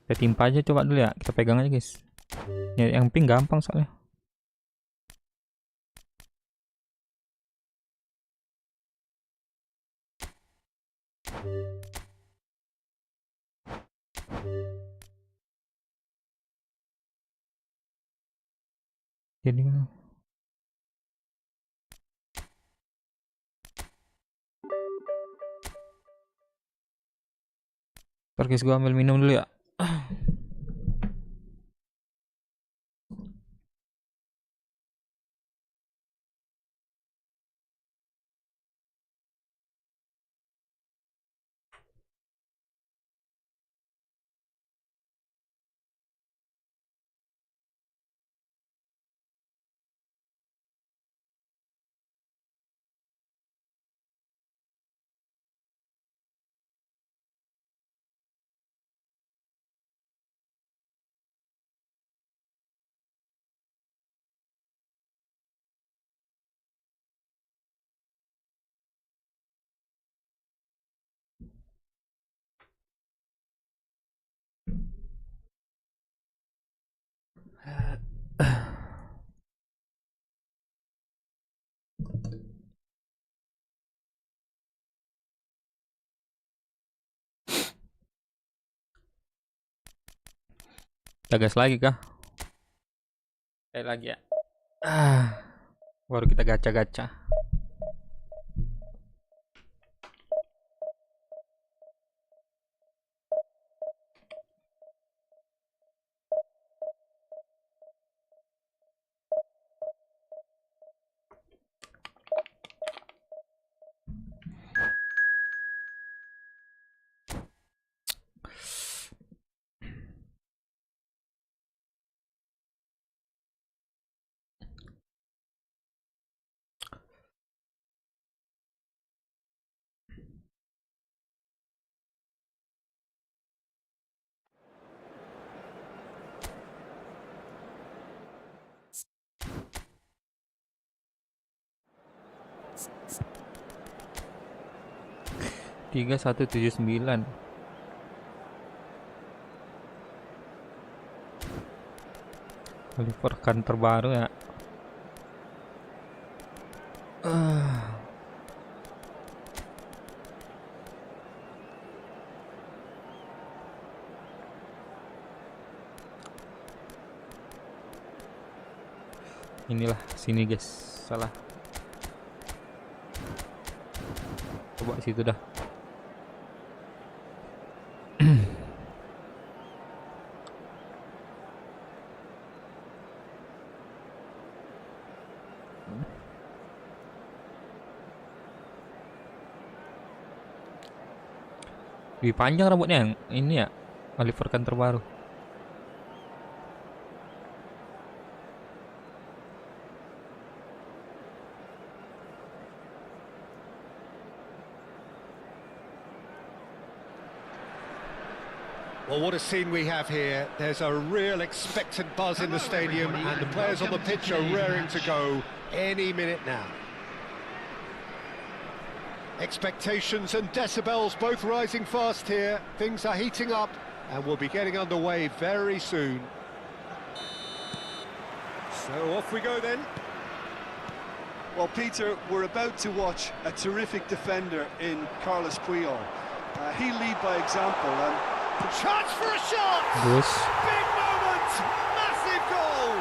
Kita timpa aja coba dulu ya. Kita pegang aja guys. Ya, yang ping gampang soalnya. Jadi ntar guys, gue ambil minum dulu ya. Kita gas lagi kah? Kayak lagi ya. Baru kita gacha-gacha. Tiga 179. Oliver kan terbaru ya. Inilah sini guys, salah. Coba situ dah. Lebih panjang rambutnya yang ini ya, Oliver kan terbaru. Well, what a scene we have here. There's a real expectant buzz in the stadium and the players on the pitch are raring to go any minute now. Expectations and decibels both rising fast here. Things are heating up and we'll be getting underway very soon. So off we go then. Well, Peter, we're about to watch a terrific defender in Carlos Puyol. He'll lead by example and... Chance for a shot! Terus Big moment! Massive goal!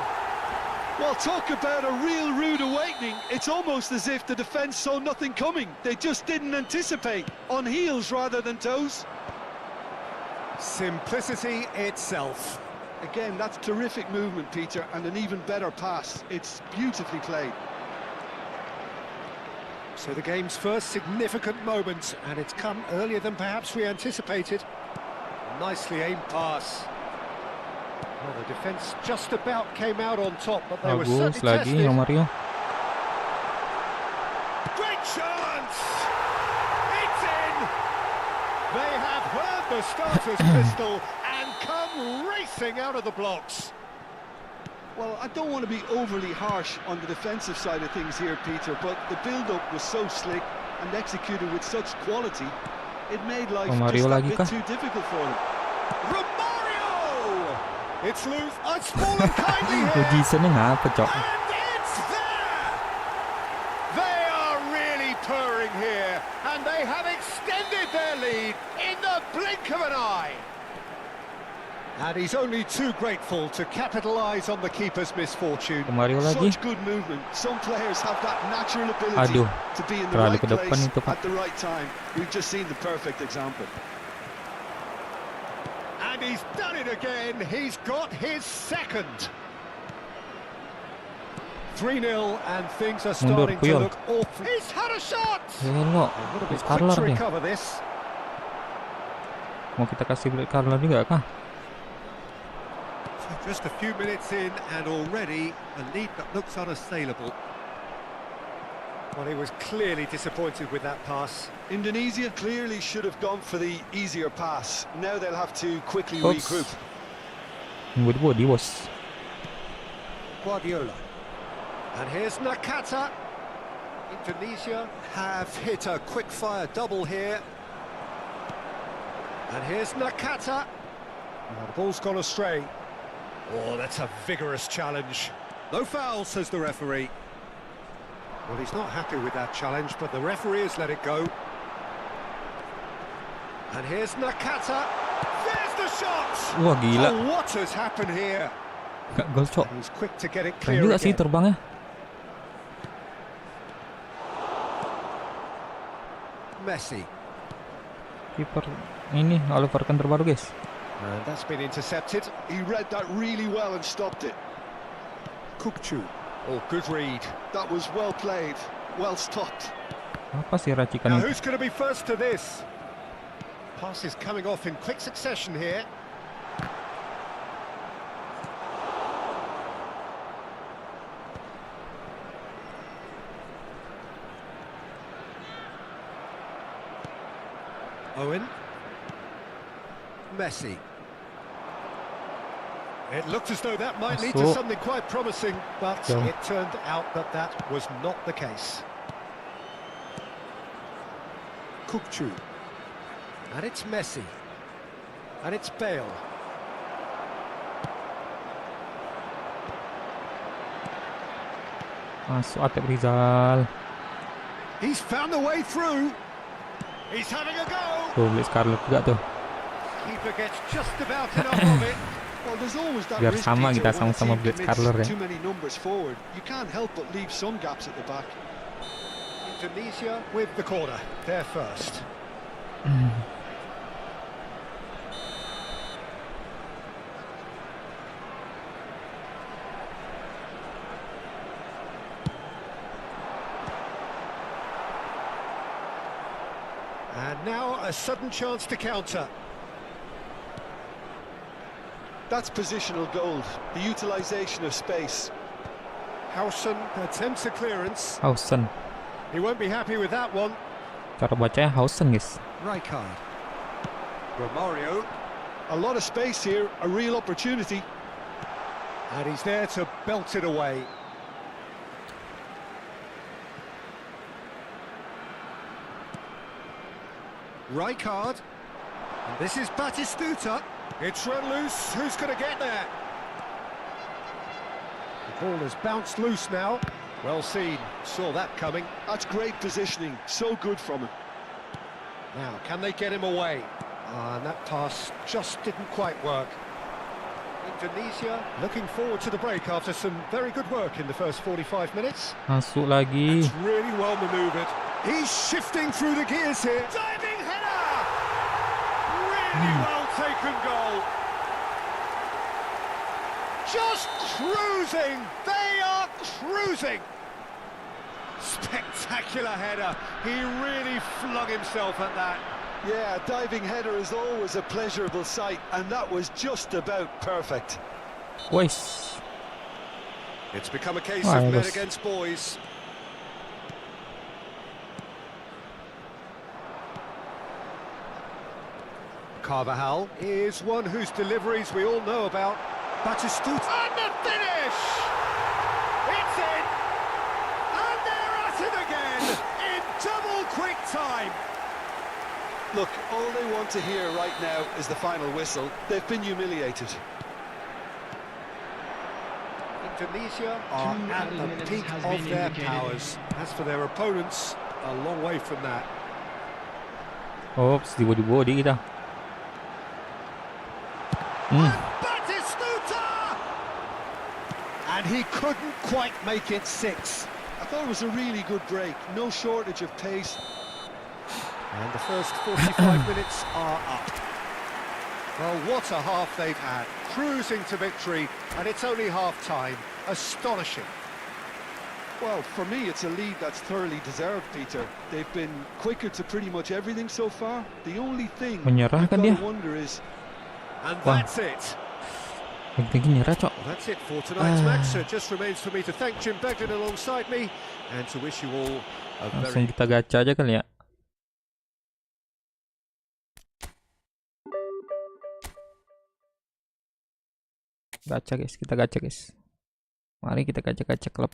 Well, talk about a real rude awakening. It's almost as if the defence saw nothing coming. They just didn't anticipate. On heels rather than toes. Simplicity itself. Again, that's terrific movement, Peter, and an even better pass. It's beautifully played. So the game's first significant moment, and it's come earlier than perhaps we anticipated. Nicely aimed pass. Well, the defence just about came out on top, but they were bagus certainly lagi tested. Mario. Great chance! It's in! They have heard the starter's pistol and come racing out of the blocks. Well, I don't want to be overly harsh on the defensive side of things here, Peter, but the build-up was so slick and executed with such quality, it made life Mario just a lagi bit kah? too difficult for them. Romario! It's loose. It's fallen kindly here. Positionnya ngapa, Cok? And it's there! They are really purring here, and they have extended their lead in the blink of an eye. And he's only too grateful to capitalise on the keeper's misfortune. Mario lagi. Such good movement. Some players have that natural ability Aduh, to be in the terlalu right ke depan place itu, Pak. at the right time. We've just seen the perfect example. And he's done it again. He's got his second. 3-0 and things are starting to Puyol. look awful. He's had a shot! Belok. What a bit quick Scarler to dia. recover this. Mau kita kasih beli Scarler juga kah? So just a few minutes in and already a lead that looks unassailable. Well, he was clearly disappointed with that pass. Indonesia clearly should have gone for the easier pass. Now they'll have to quickly Oops. regroup. Body bos. Guardiola. And here's Nakata. Indonesia have hit a quick-fire double here. And here's Nakata. Now the ball's gone astray. Oh, that's a vigorous challenge. No foul, says the referee. Well, he's not happy with that challenge, but the referee has let it go. And here's Nakata. There's the shot! Wah gila, Oh, what has happened here? gak gol cok. He's quick to get it Keren clear juga sih again. terbangnya. Messi. Kiper ini Oliver Kahn terbaru guys. And that's been intercepted. He read that really well and stopped it. Kukcu. Oh, good read. That was well played, well stopped. Apa sih racikan Now, itu? who's going to be first to this? Passes coming off in quick succession here. Owen. Messi. It looked as though that might lead to Masuk. something quite promising, but Jauh. it turned out that that was not the case. Kukcu. And it's Messi. And it's Bale. Masuk Atep Rizal. He's found the way through. He's having a go. Tuh beli Scarlett juga tuh. Keeper gets just about enough of it. Well, there's always that Biar risk, sama Peter, kita when a sama-sama team Blitz commits Scarlet ya. too many numbers forward. You can't help but leave some gaps at the back. Indonesia with the corner. They're first. And now a sudden chance to counter. That's positional gold, the utilisation of space. Howson attempts a clearance. Hausen. He won't be happy with that one. Cara bacanya Hausen guys. Rijkaard. Romario. A lot of space here, a real opportunity. And he's there to belt it away. Rijkaard. And this is Batistuta. It's run loose. Who's going to get there? The ball has bounced loose now. Well seen. Saw that coming. That's great positioning, so good from him. Now, can they get him away? And that pass just didn't quite work. Indonesia looking forward to the break after some very good work in the first 45 minutes. Masuk lagi. It's really well manoeuvred. He's shifting through the gears here. Diving header! Really well taken goal. Just cruising. They are cruising. Spectacular header. He really flung himself at that. Yeah, a diving header is always a pleasurable sight, and that was just about perfect. Wes. It's become a case Wah, of men bagus. against boys. Carvajal is one whose deliveries we all know about. Batistuta. And the finish! It's in! And they're at it again in double quick time. Look, all they want to hear right now is the final whistle. They've been humiliated. Indonesia are Two at added the minutes peak has of been their indicated. powers. As for their opponents, a long way from that. Ops, di body kita. And Batistuta! And he couldn't quite make it 6. I thought it was a really good break, no shortage of pace. And the first 45 minutes are up. Well, what a half they've had. Cruising to victory, and it's only half-time. Astonishing. Well, for me, it's a lead that's thoroughly deserved, Peter. They've been quicker to pretty much everything so far. The only thing Menyerah you've kan got dia? to wonder is, And Wah. that's it. Tinggi nyerah cok. Well, that's it for tonight's match. So it just remains for me to thank Jim Begden alongside me and to wish you all a Langsung very... kita gacha aja kali ya. Gacha guys, kita gacha guys. Mari kita gacha-gacha klub.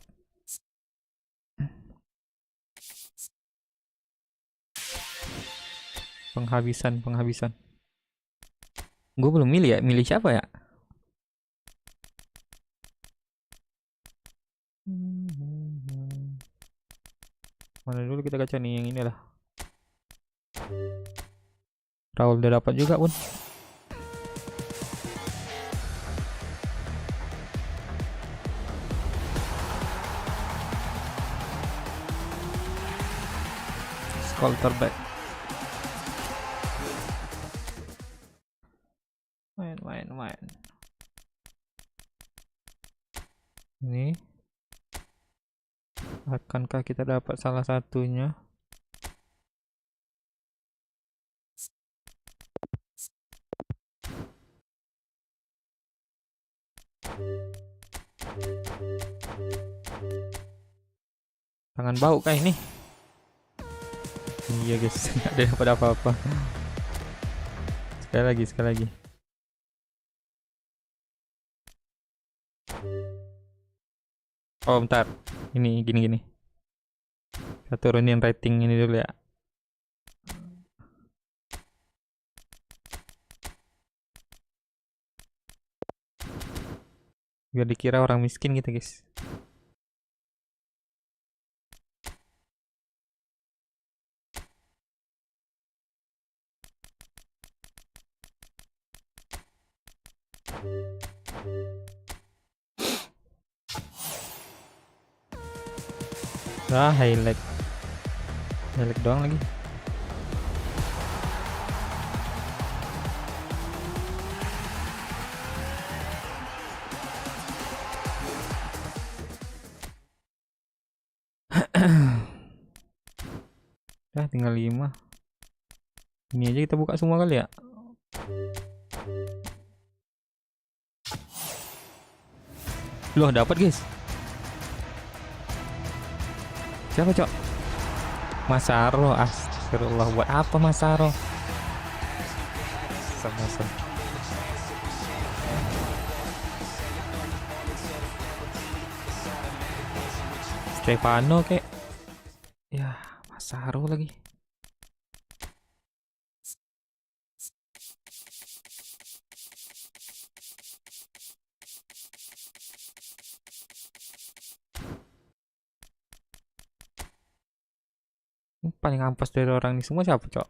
Penghabisan. Gue belum milih ya, milih siapa ya? Mana dulu kita gacha nih, yang inilah. Raul udah dapat juga pun. quarterback. Main. Ini akankah kita dapat salah satunya? Tangan bau kah ini? Iya guys, nggak ada dapat apa-apa. Sekali lagi. Oh bentar, ini gini. Kita turunin rating ini dulu ya. Biar dikira orang miskin gitu guys. Highlight doang lagi. Tinggal 5. Ini aja kita buka semua kali ya. Loh, dapat guys. Siapa, Cok? Masaro. Astagfirullah, buat apa Masaro? Sama. Stefano kek. Ya, Masaro lagi. Paling ampas dari orang ini semua siapa, Cok?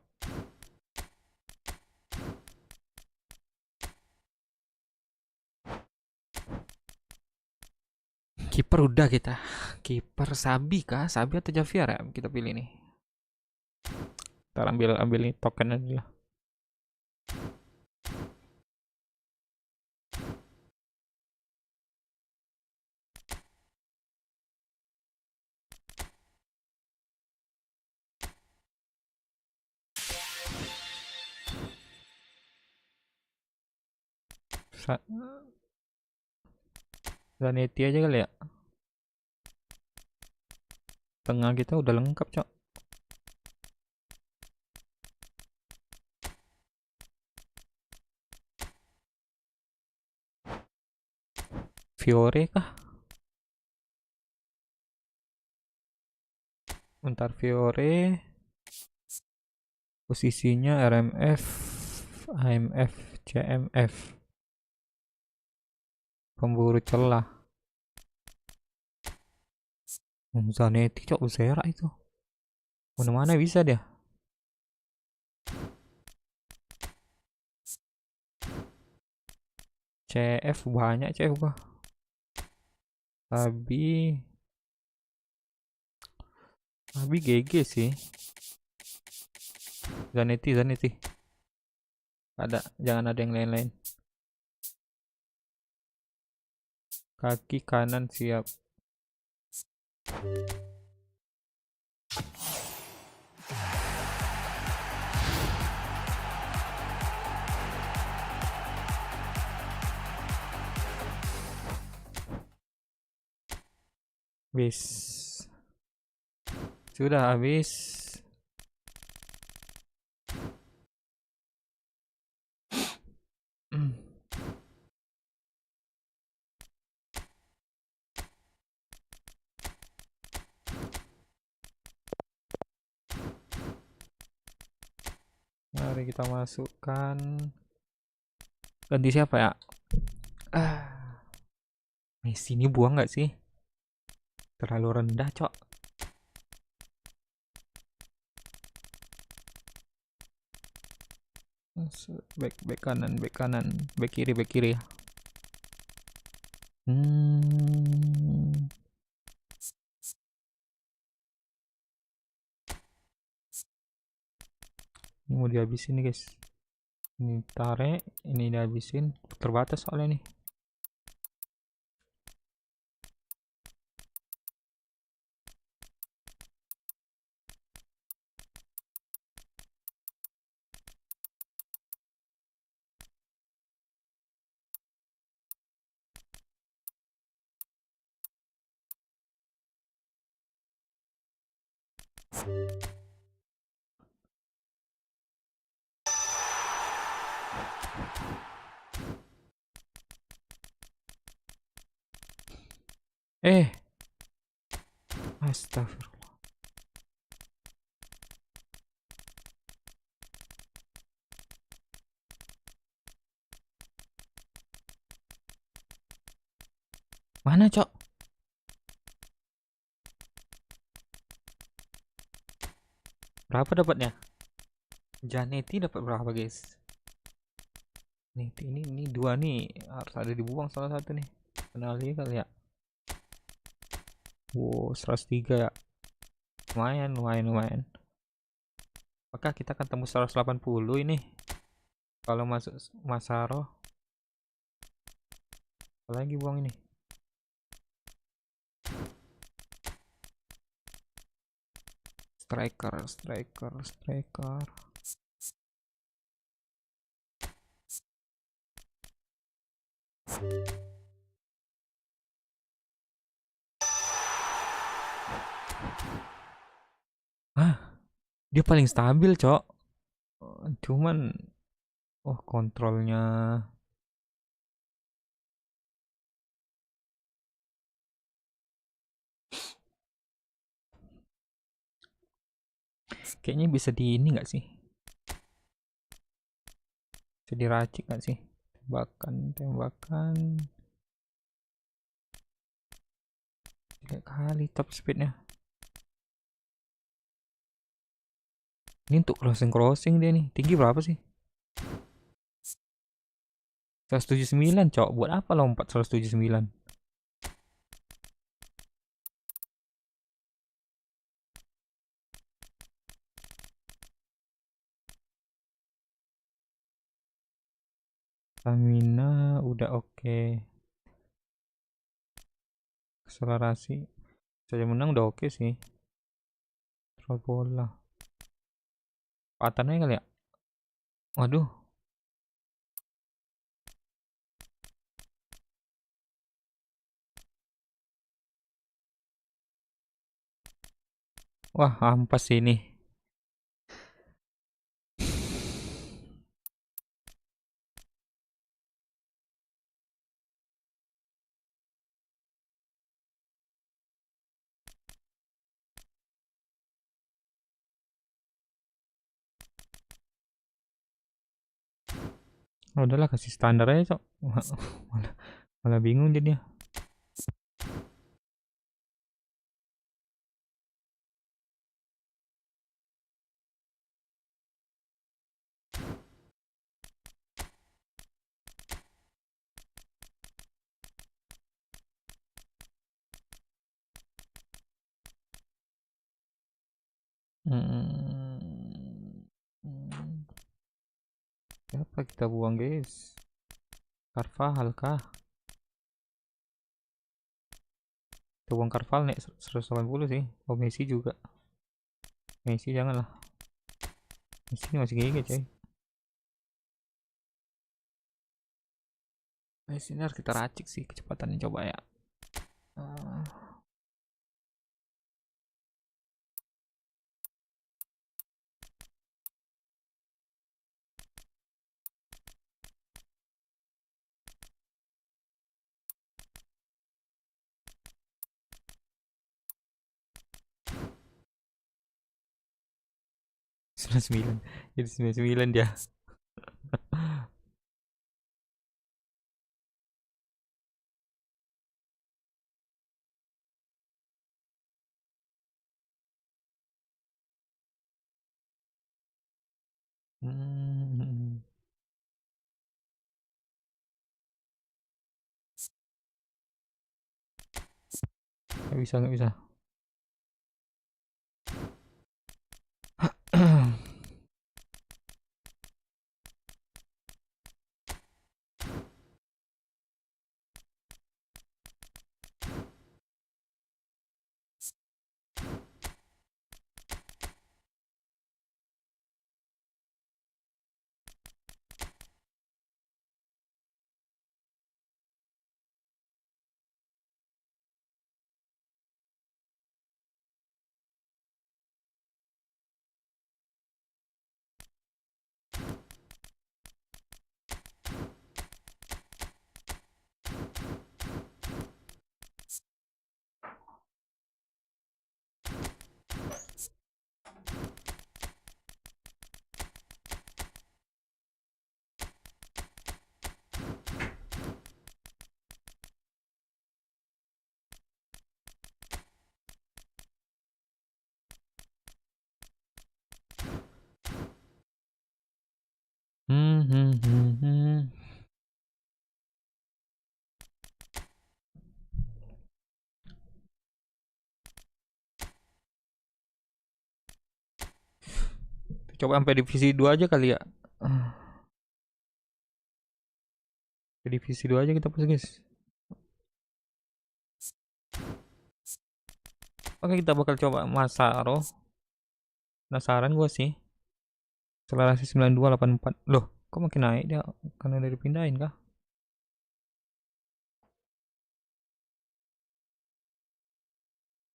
Kiper udah kita. Kiper Sabi kah? Sabi atau Javier ya? Kita pilih nih. Ntar ambil nih token aja lah. Zanetti aja kali ya. Tengah kita udah lengkap, Cok. Fiore kah? Bentar, Fiore. Posisinya RMF, AMF, CMF. Pemburu celah. Zanetti, Cok, Uzera itu. Mana-mana bisa dia. CF banyak CF gua. Tapi GG sih. Zanetti. Jangan ada yang lain-lain. Kaki kanan siap. Habis. Sudah habis. Mari kita masukkan. Ganti siapa ya? Messi ini buang nggak sih? Terlalu rendah, Cok. Back kanan, back kiri. Ini mau dihabisin nih guys. Ini tarik, ini dihabisin. Terbatas soalnya nih. Astagfirullah. Mana, Cok? Berapa dapatnya? Janeti dapat berapa, guys? Nih, ini dua nih. Harus ada dibuang salah satu nih. Penalti kali ya. Wow, 103 ya. Lumayan. Apakah kita akan tembus 180 ini? Kalau masuk Masaro. Apalagi buang ini. Striker. Dia paling stabil, Cok. Cuman kontrolnya kayaknya bisa di ini nggak sih? Bisa diracik nggak sih? Tembakan. Jelek kali top speednya. Ini untuk crossing dia nih. Tinggi berapa sih? 179, Cok. Buat apa lompat 179? Stamina udah oke. Akselerasi saja menang udah oke sih. Kontrol bola. Patannya kali ya. Waduh. Wah, ampas ini. Udahlah kasih standar aja, Cok. malah bingung jadinya. Siapa kita buang, guys? Carvajal kah? Kita buang Carvajal nih 180 sih. Oh, Messi juga. Messi janganlah. Messi masih gigi, coy. Messi ini harus kita racik sih kecepatannya, coba ya. 99. Jadi 99 dia. Nggak bisa. Coba sampai divisi 2 aja kali ya. Ke divisi 2 aja kita push guys. Oke, kita bakal coba Masaro. Penasaran gue sih. Akselerasi 9284. Loh, kok makin naik dia? Karena udah dipindahin kah?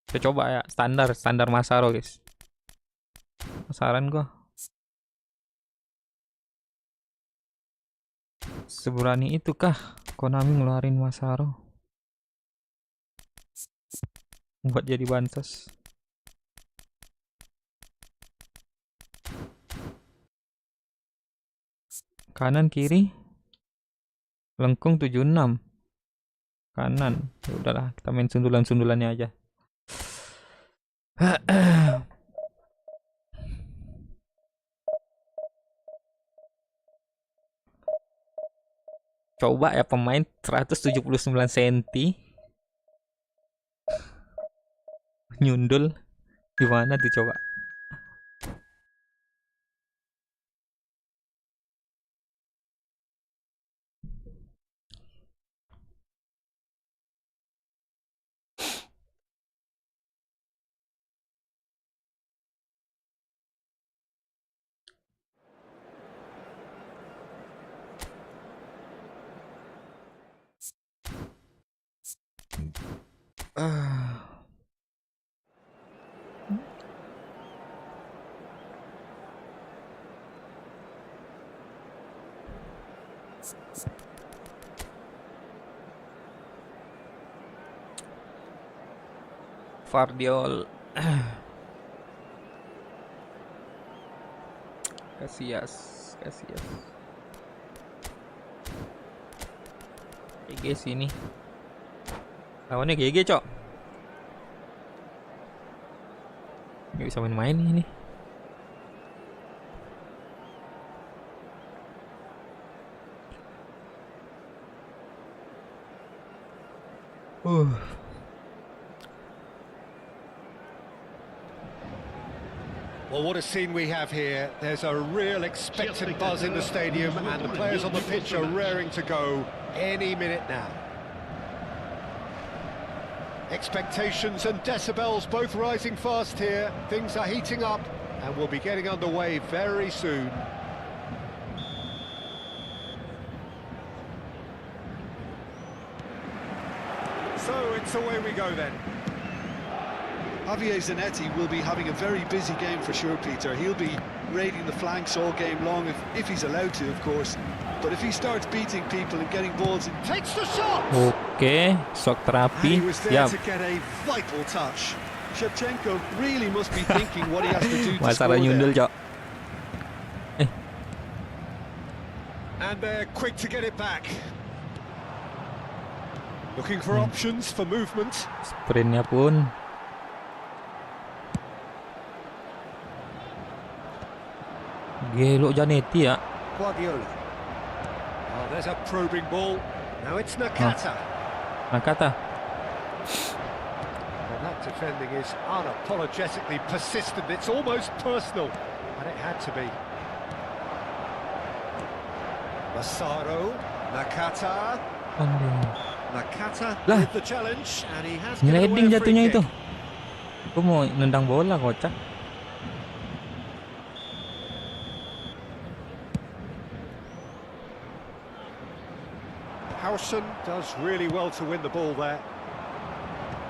Kita coba ya, standar Masaro guys. Penasaran gue. Seberani itu kah Konami ngeluarin Masaro buat jadi bansos? Kanan kiri lengkung 76 kanan. Ya udahlah, kita main sundulannya aja. Coba ya pemain 179 cm nyundul gimana tuh coba. Vardiol. Casillas. GG sini. Lawannya GG, Cok. Gak bisa main-main ini. Well, what a scene we have here. There's a real expectant buzz in the stadium and the players on the pitch are raring to go any minute now. Expectations and decibels both rising fast here. Things are heating up and we'll be getting underway very soon. So it's away we go then. Javier Zanetti will be having a very busy game for sure, Peter. He'll be raiding the flanks all game long, if he's allowed to, of course. But if he starts beating people and getting balls... Takes the shot! Oke, shock terapi. He was there to get a vital touch. Shevchenko really must be thinking what he has to do to Masalah score nyundul, there. Cok. And they're quick to get it back. Looking for options for movement. Sprintnya pun. Gelo Zanetti ya. Guardiola. Oh, there's a probing ball. Now it's Nakata. Nakata. Well, that defending is unapologetically persistent. It's almost personal, and it had to be. Massaro, Nakata. Nakata with the challenge, and he has given away Nyeleding a free jatuhnya kick. itu. Aku mau nendang bola, kocak. Howson does really well to win the ball there.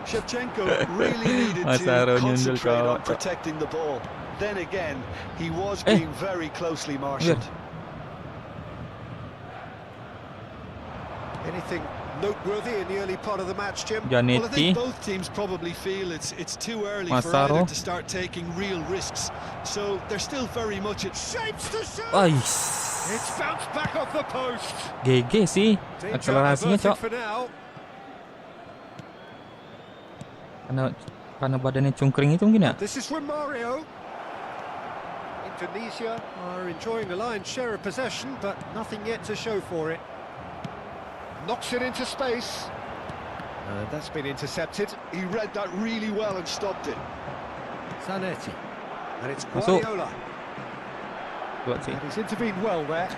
Shevchenko really needed Massaro to nyundul, concentrate on Cok. protecting the ball. Then again, he was being very closely marshalled. Anything noteworthy in the early part of the match, Jim? Well, I Zanetti. think both teams probably feel it's too early for Massaro. either to start taking real risks. So they're still very much at... Shapes the shot! Ais. It's bounced back off the post. GG sih. Danger Akselerasinya, averted Cok. for now. Karena badannya cungkring itu mungkin ya. This is from Mario. Indonesia are enjoying the lion's share of possession, but nothing yet to show for it. Knocks it into space. That's been intercepted. He read that really well and stopped it. Zanetti. And it's Masuk. Guardiola. Kuat sih. And he's intervened well there.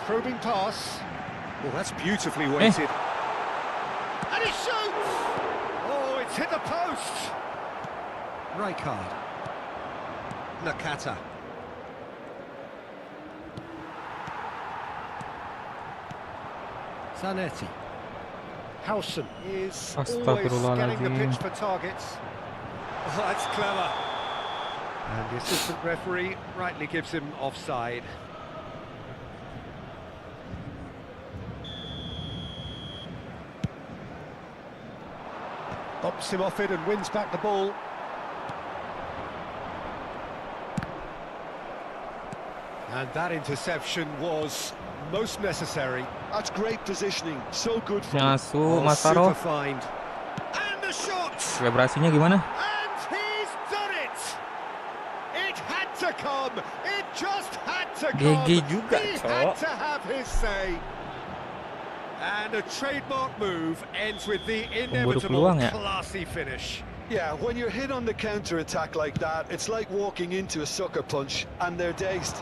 Probing pass. Well, that's beautifully weighted. And he shoots! Oh, it's hit the post! Rijkaard. Nakata. Zanetti. Howson is always Astaghfirullahaladzim. scanning the pitch for targets. Oh, that's clever. And the assistant referee rightly gives him offside. Bumps him off it and wins back the ball. And that interception was most necessary. That's great positioning, so good for him. Masuk, Mas super Taro. find. And the shot! Selebrasinya gimana? And he's done it! It had to come! It just had to come! GG juga, He Cok. had to have his say! And a trademark move ends with the inevitable peluang ya? classy finish. Yeah, when you're hit on the counter-attack like that, it's like walking into a sucker punch, and they're dazed.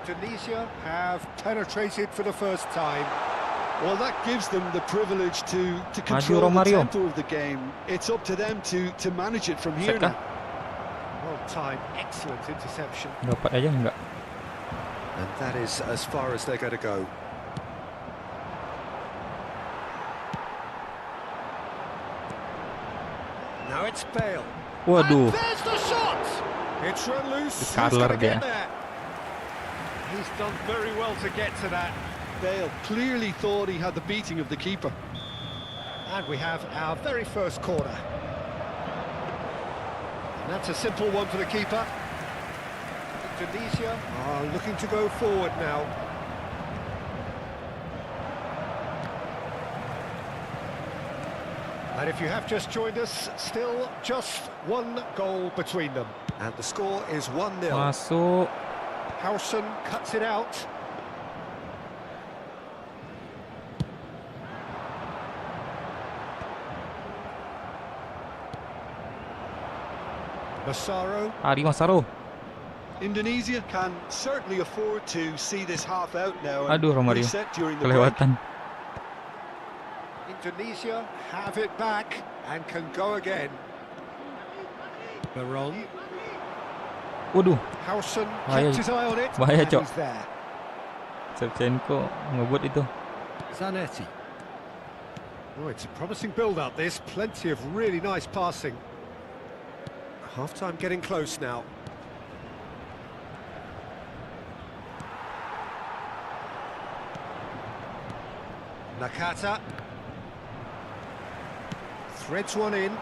Indonesia have penetrated for the first time. Well, that gives them the privilege to control the Romario. tempo of the game. It's up to them to manage it from here Seka. now. Well timed, excellent interception. Dapat aja enggak? And that is as far as they're going to go. Now it's Bale. Waduh. And there's the shot! It's run loose. Who's Scarler gonna get dia. there? He's done very well to get to that. Bale clearly thought he had the beating of the keeper. And we have our very first corner. And that's a simple one for the keeper. Indonesia are looking to go forward now. And if you have just joined us, still just one goal between them. And the score is 1-0. Masuk. Howson cuts it out. Massaro. Ari Masaro. Indonesia can certainly afford to see this half out now and Aduh, Romario. reset during the break. Kelewatan. Indonesia have it back and can go again. Baron. Waduh, Howson Bahaya. kept his eye on it. Bahaya, And Cok. he's there. Shevchenko ngebut itu. Zanetti. Oh, it's a promising build-up, this. Plenty of really nice passing. Half-time getting close now. Nakata. Threads one in.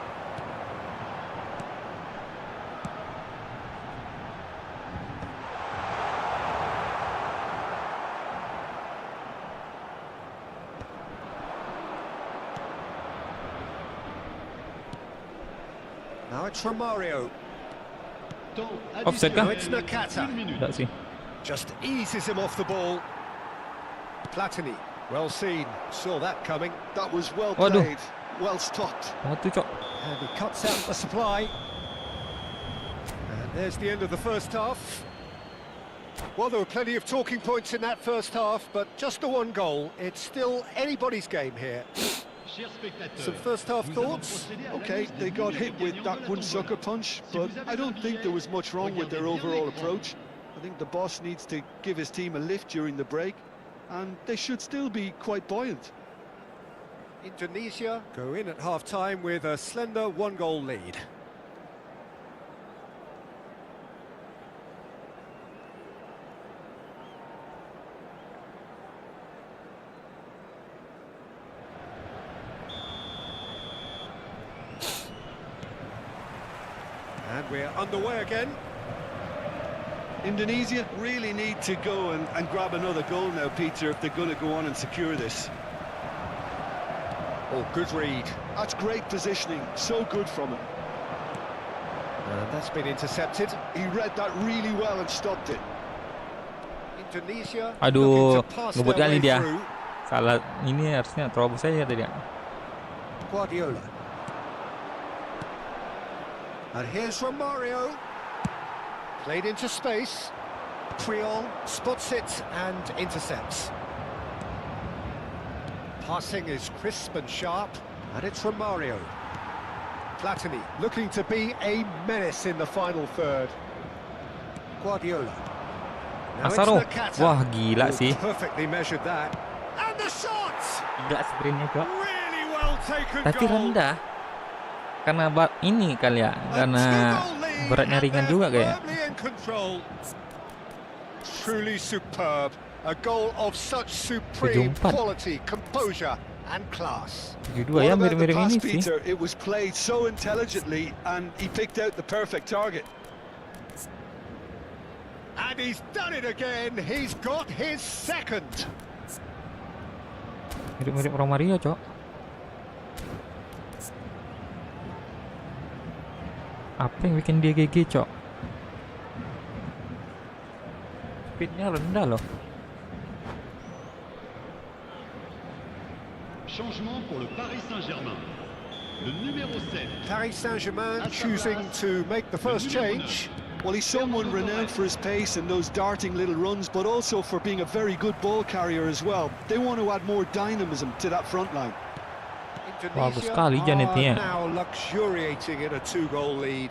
Now it's Romario. Offside kah? No, it's Nakata. Enggak sih. Just eases him off the ball. Platini, well seen. Saw that coming. That was well Waduh. played, well stopped. Satu, Cok. And he cuts out the supply. And there's the end of the first half. Well, there were plenty of talking points in that first half, but just the one goal. It's still anybody's game here. Some first half thoughts? Okay, they got hit with that one sucker punch, but I don't think there was much wrong with their overall approach. I think the boss needs to give his team a lift during the break, and they should still be quite buoyant. Indonesia go in at half-time with a slender one-goal lead. And we're underway again. Indonesia really need to go and grab another goal now, Peter, if they're going to go on and secure this. Oh, good read. That's great positioning, so good from him. And that's been intercepted. He read that really well and stopped it. Indonesia Aduh, looking to pass ngebut their kali way dia. through. Salah ini harusnya terobos saja tadi. Guardiola. And here's Romario. Played into space. Priol spots it and intercepts. Passing is crisp and sharp, and it's Romario. Platini looking to be a menace in the final third. Guardiola. Now it's Asaro. Nakata. Wah, gila Oh, sih. perfectly measured that. And the shot! Gila sprintnya, Cok. Really well taken Tapi goal. rendah. Karena ini kali ya, karena beratnya ringan juga kayak. Truly superb. A goal of such supreme 74. quality, composure and class. 72 ya, What about the mirip-mirip pass, ini sih. Peter? It was played so intelligently and he picked out the perfect target. And he's done it again. He's got his second. Mirip-mirip Romario, Cok. Apa yang bikin dia GG, Cok? Speednya rendah loh. Changement pour le Paris Saint-Germain. Le numéro 7. Paris Saint-Germain choosing to make the first change. Well, he's someone renowned for his pace and those darting little runs, but also for being a very good ball carrier as well. They want to add more dynamism to that front line. Bagus sekali Janetnya. Now luxuriating in a 2-goal lead.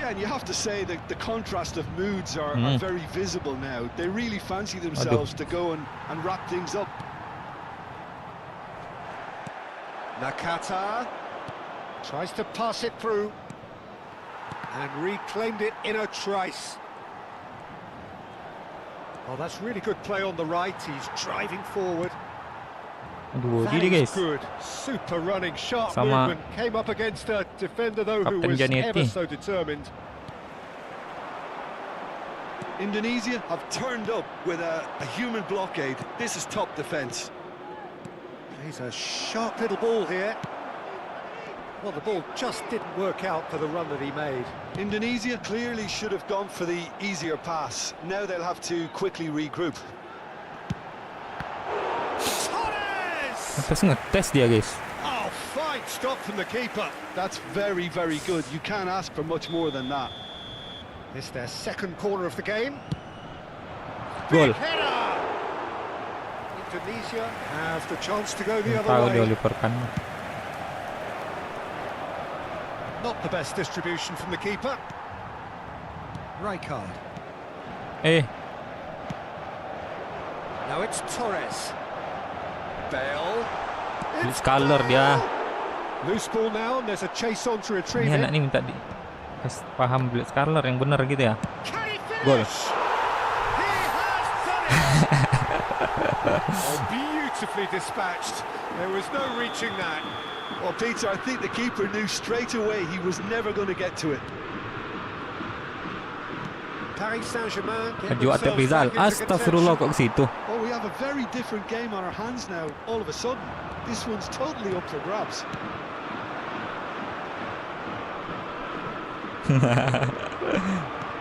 Yeah, and you have to say that the contrast of moods are very visible now. They really fancy themselves to go and wrap things up. Nakata tries to pass it through and reclaimed it in a trice. Oh, that's really good play on the right. He's driving forward. Aduh, That gini is guys. good, super running, sharp Sama movement. Came up against a defender though who Kapten was Janetti. ever so determined. Indonesia have turned up with a human blockade. This is top defence. He's a sharp little ball here. Well, the ball just didn't work out for the run that he made. Indonesia clearly should have gone for the easier pass. Now they'll have to quickly regroup. Terus ngetes dia guys. Oh, fine stop from the keeper. That's very, very good. You can't ask for much more than that. It's their second corner of the game. Gol. Big header! Indonesia have the chance to go the Tahu other dia way. Oliver kan. Not the best distribution from the keeper. Rijkaard. Now it's Torres. Bale. Blitz color dia. Loose ball now, and there's a chase on to retrieve Ini anak it. nih minta di paham blitz color yang benar gitu ya. Can he finish? Gol. He has done it! Oh, beautifully dispatched. There was no reaching that. Well, Peter, I think the keeper knew straight away he was never going to get to it. Paris Saint-Germain get Maju Atep themselves Rizal. back into Astagfirullah kok ke situ. Oh, we have a very different game on our hands now, all of a sudden. This one's totally up for grabs.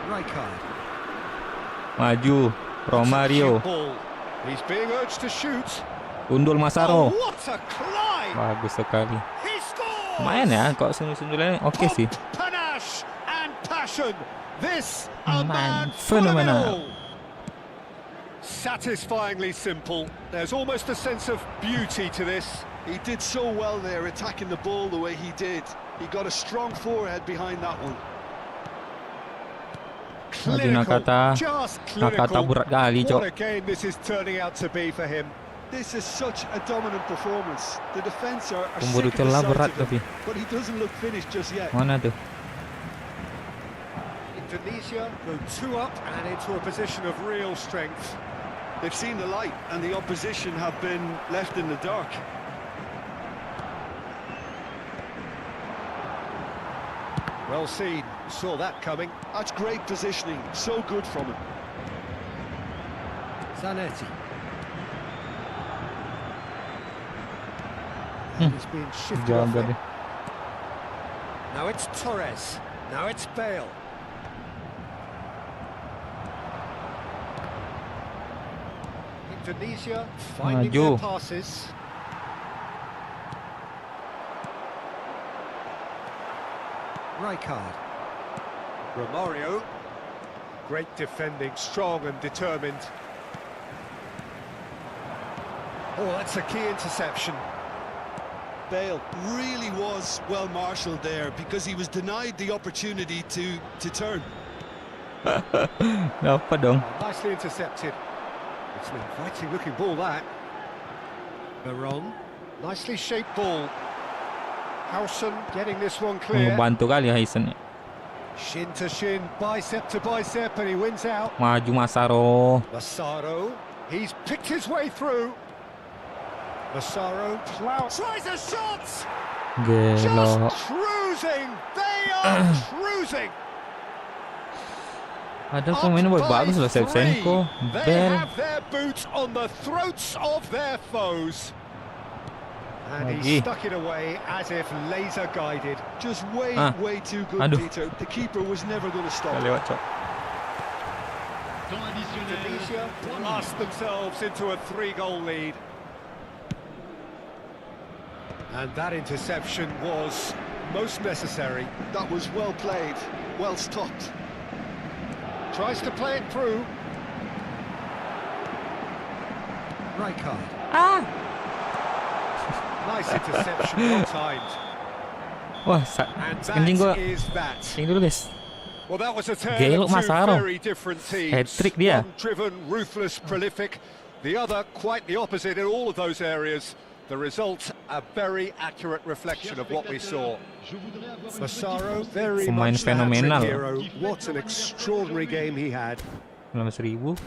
Rijkaard. Maju Romario. Ball. He's being urged to shoot. Undul Oh, Masaro. what a climb! Bagus sekali. He scores! Lumayan ya kok sundul-sundulnya oke sih. Panache and passion. This a Man, man full of it phenomenal. all. Satisfyingly simple. There's almost a sense of beauty to this. He did so well there, attacking the ball the way he did. He got a strong forehead behind that one. Maju Nakata. Just Nakata clinical. berat kali, Cok. What a game this is turning out to be for him. This is such a dominant performance. The defence are Pemburu sick of the celah sight berat of him, tapi. but he doesn't look finished just yet. Mana tuh? Indonesia go 2 up and into a position of real strength. They've seen the light, and the opposition have been left in the dark. Well seen, saw that coming. That's great positioning, so good from him. Zanetti. He's been shifted off Jaga it. deh. Now it's Torres. Now it's Bale. Indonesia finding their passes. Rijkaard. Romario. Great defending, strong and determined. Oh, that's a key interception. Bale really was well marshalled there because he was denied the opportunity to turn. Dapat dong. Nicely intercepted. It's an inviting looking ball, that. Veron. Nicely shaped ball. Howson getting this one clear. Membantu kali ya Hyson. Shin to shin, bicep to bicep, and he wins out. Maju Masaro. Massaro, he's picked his way through. Massaro tries a shot! Gelo. Just cruising! They are cruising! Ada pemain bagus loh, Shevchenko, They Bell. have their boots on the throats of their foes. And Lagi. he stuck it away as if laser guided. Just way too good, Aduh. Peter. The keeper was never going to stop. Lewat, Cok. Temps additionnel. Indonesia 3 minutes. blast themselves into a 3-goal lead. And that interception was most necessary. That was well played, well stopped. Tries to play it through. Rijkaard. Nice interception, well timed. Wah, And anjing gua. that is that. Sing dulu, guys. Well, that was a tale Gelo of two Massaro. very different teams. Hat-trick dia. One driven, ruthless, prolific. The other quite the opposite in all of those areas. The result, a very accurate reflection of what we saw. Je voudrais avoir une Massaro, petite very Pemain much the hat-trick fenomenal. hero. What an extraordinary game he had. 19.000.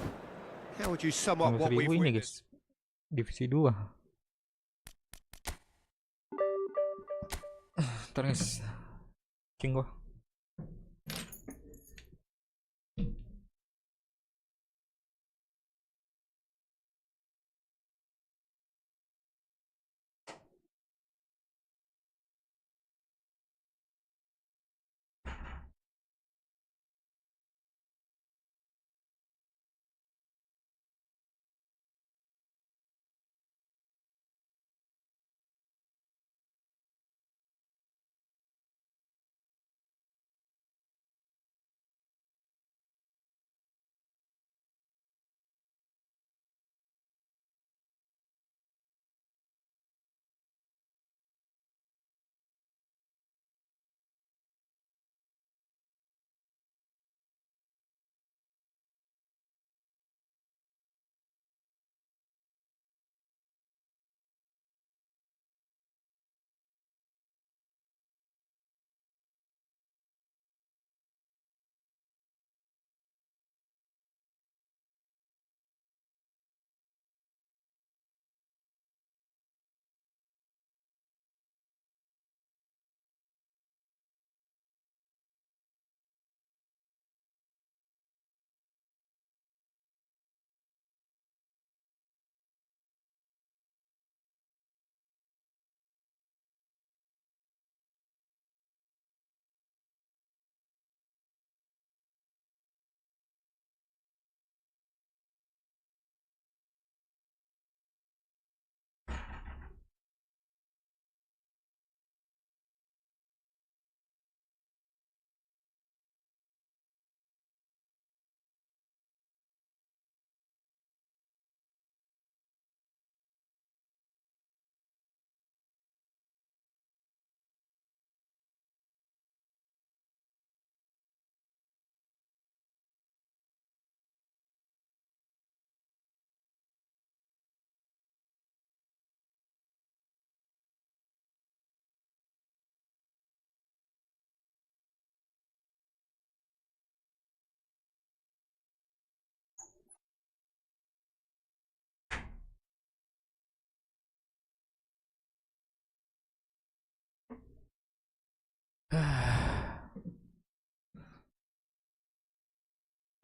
How would you sum up what we've 19.000 ini, witnessed? guys. Divisi 2. Terus King gua.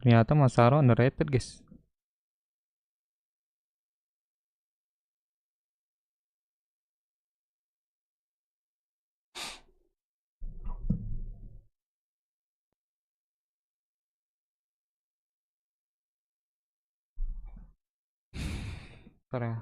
Ternyata Masaro underrated, guys. Bentar ya.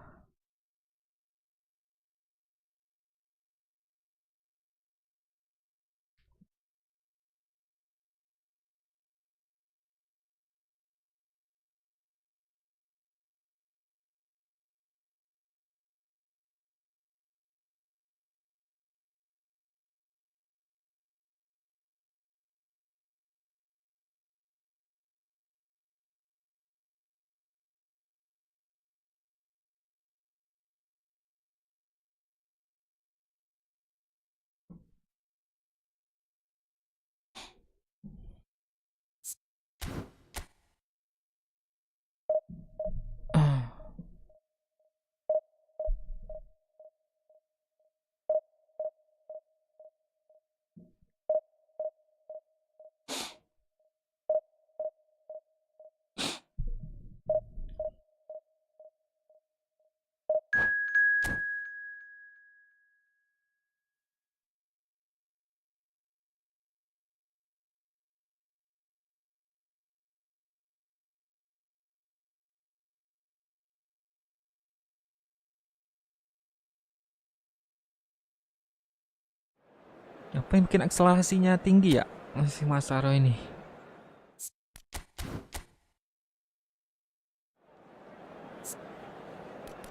Apa yang bikin akselerasinya tinggi ya? Masih Masaro ini.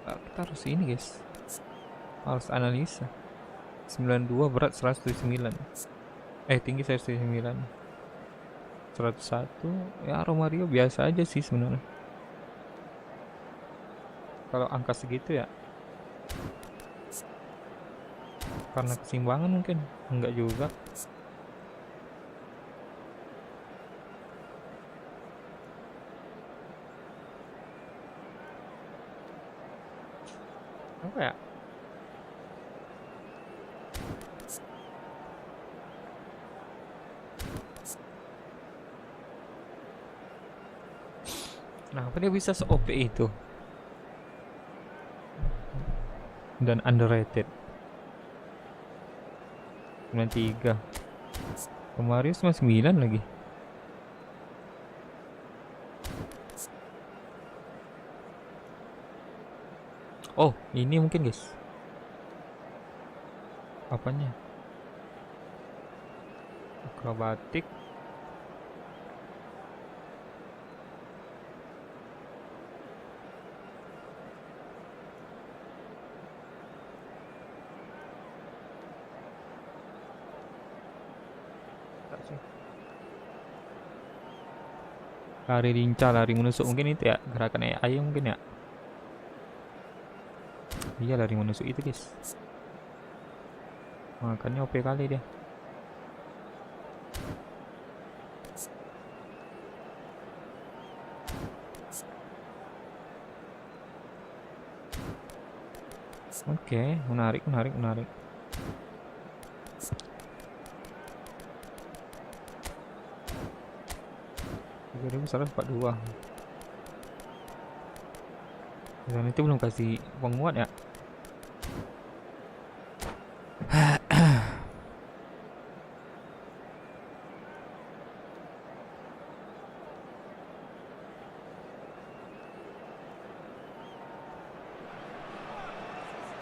Kita harus ini guys. Harus analisa. 92 berat 109. Tinggi 109. 101 ya Romario biasa aja sih sebenarnya. Kalau angka segitu ya. Karena keseimbangan mungkin. Enggak juga. Apa ya? Nah, apa dia bisa se-OP itu? Dan underrated. 93. Kemarin cuma 9 lagi. Oh, ini mungkin guys. Apanya? Akrobatik. Lari lincah, lari menusuk mungkin itu ya, gerakan AI mungkin ya. Iya, lari menusuk itu guys. Makanya OP kali dia. Oke, menarik. 3142. Dan itu belum kasih penguat ya.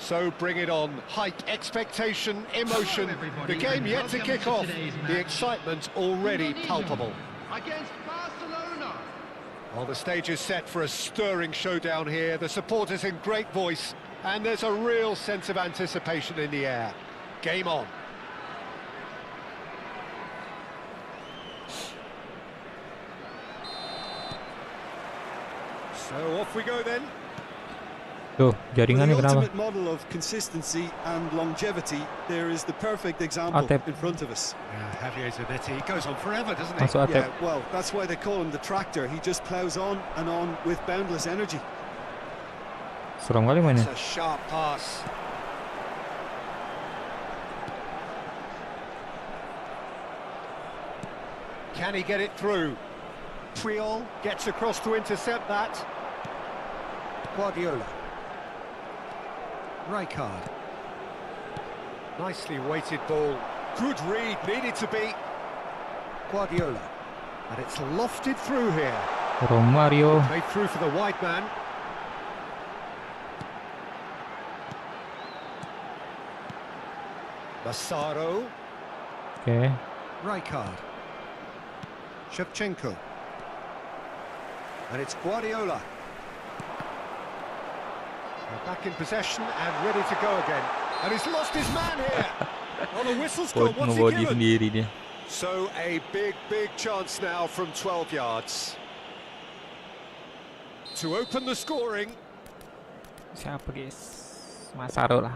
So bring it on. Hype, expectation, emotion. The game yet to kick off. The excitement already palpable. Against Barcelona. Well, the stage is set for a stirring showdown here. The supporters in great voice, and there's a real sense of anticipation in the air. Game on. So off we go then. Tuh, jaringannya For the kenapa? ultimate model of consistency and longevity, there is the perfect example Atep. in front of us. Yeah, Javier Zanetti, he goes on forever, doesn't he? Masuk atep. Yeah, well, that's why they call him the tractor. He just plows on and on with boundless energy. Serem kali mainnya. It's a sharp pass. Can he get it through? Puyol gets across to intercept that. Guardiola. Rijkaard. Nicely weighted ball. Good read, needed to be. Guardiola. And it's lofted through here. Romario. Made through for the wide man. Massaro. Oke. Rijkaard. Shevchenko. And it's Guardiola. They're back in possession and ready to go again. And he's lost his man here. Oh, the whistle's gone. What's he Ngebody given? sendiri dia. So a big chance now from 12 yards. To open the scoring. Siapa guys? Masaro lah.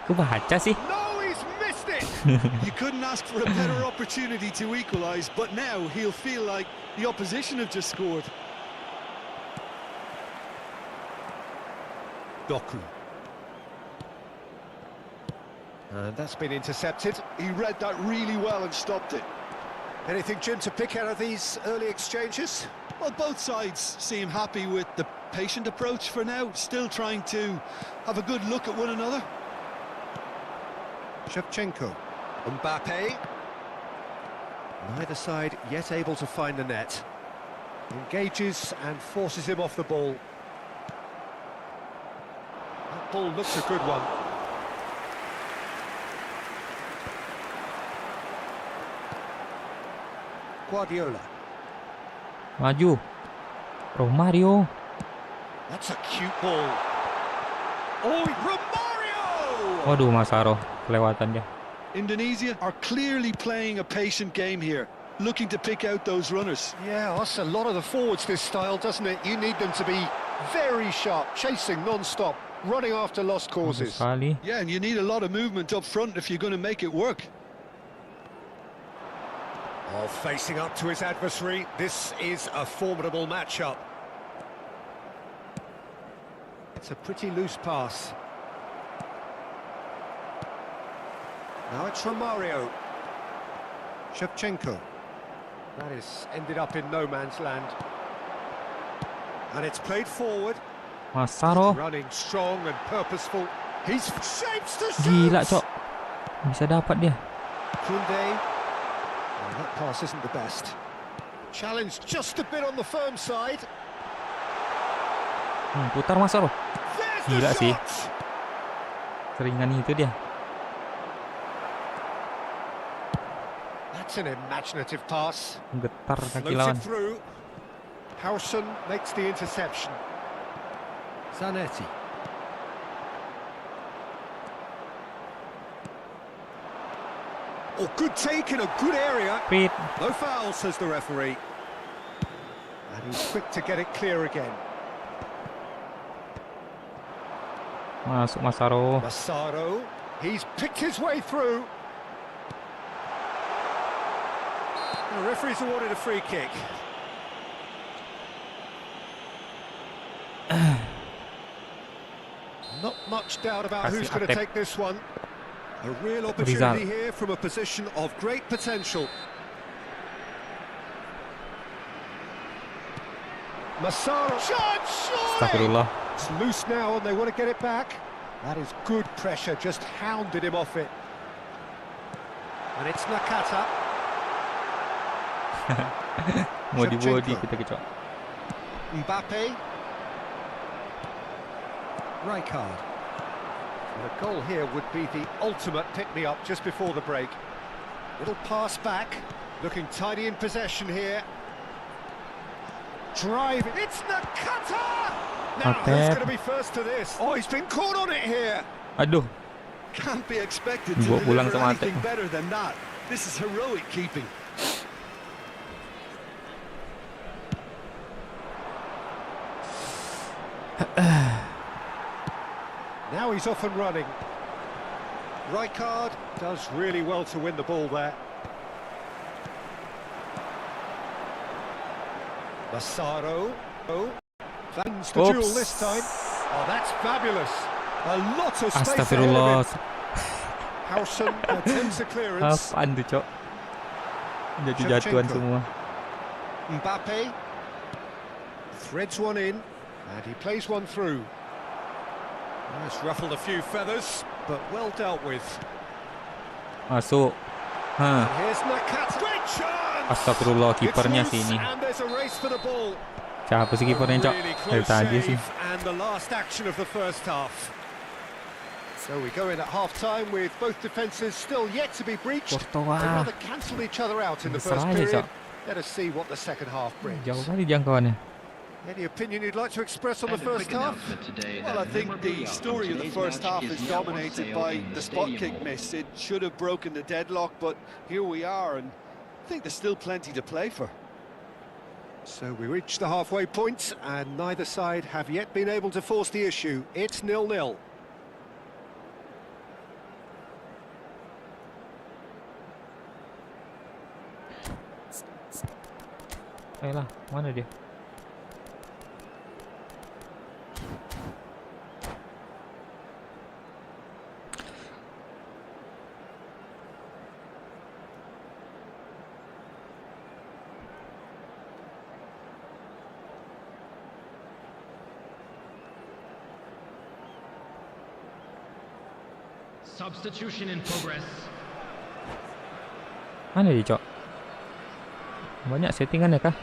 Kok baca sih? No, he's missed it. You couldn't ask for a better opportunity to equalise, but now he'll feel like the opposition have just scored. Doku. And that's been intercepted. He read that really well and stopped it. Anything, Jim, to pick out of these early exchanges? Well, both sides seem happy with the patient approach for now, still trying to have a good look at one another. Shevchenko. Mbappe. Neither side yet able to find the net. Engages and forces him off the ball. That ball looks a good one. Guardiola. Maju. Romario. That's a cute ball. Oh, Romario! Waduh, Masaro kelewatan dia. Indonesia are clearly playing a patient game here, looking to pick out those runners. Yeah, that's a lot of the forwards, this style, doesn't it? You need them to be very sharp, chasing non-stop, running after lost causes. Sekali. Yeah, and you need a lot of movement up front if you're going to make it work. Oh, facing up to his adversary, this is a formidable matchup. It's a pretty loose pass. Now it's Romario. Shevchenko. That is ended up in no man's land. And it's played forward. Masaro. Running strong and purposeful. He's shapes to shoot. Gila, Cok. Bisa dapat dia. Koundé. Oh, that pass isn't the best. Challenge just a bit on the firm side. Putar Masaro. There's Gila the sih. shot. Seringan itu dia. That's an imaginative pass. Getar kaki Floats lawan. it through. Howson makes the interception. Zanetti. Oh, good take in a good area. Pit. No foul, says the referee. And he's quick to get it clear again. Masuk Masaro. Massaro. He's picked his way through. The referee's awarded a free kick. Not much doubt about who's going to take this one. A real opportunity here from a position of great potential. Massaro. Shot! Astagfirullah. It's loose now and they want to get it back. That is good pressure, just hounded him off it. And it's Nakata. Body kita kecok. Mbappe. Rijkaard. And a goal here would be the ultimate pick-me-up just before the break. Little pass back, looking tidy in possession here. Drive, it's Nakata! Now, who's going to be first to this? Oh, he's been caught on it here. Aduh. Can't be expected to Dibawa pulang deliver sama anything Ate. better than that. This is heroic keeping. Now he's off and running. Rijkaard does really well to win the ball there. Massaro. Oh, that's the duel this time. Oh, that's fabulous. A lot of space ahead Astagfirullah. of him. Howson attempts a clearance. Apaan tuh, Cok? Jatuh-jatuhan Shevchenko. semua. Mbappe threads one in, and he plays one through. It's ruffled a few feathers, but well dealt with. Masuk. Hah. Here's Nakata. Great chance. Astagfirullah, It's kipernya loose sini. and there's a race for the ball. Siapa sih kipernya, Cok? Really Dari close tadi sih. save and the last action of the first half. So we go in at half-time with both defences still yet to be breached. They rather cancelled each other out in the first period. Let us see what the second half brings. Jauh kali jangkauannya. Any opinion you'd like to express on the first half? Well, I think the story of the first half is dominated by the spot kick miss. It should have broken the deadlock, but here we are, and I think there's still plenty to play for. So we reach the halfway point, and neither side have yet been able to force the issue. It's 0-0. Ayolah, mana dia? Substitution in progress. Mana dia, Cok? Banyak settingannya kah?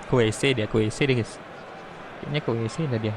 Ke WC dia, guys. Kayaknya ke WC dah dia.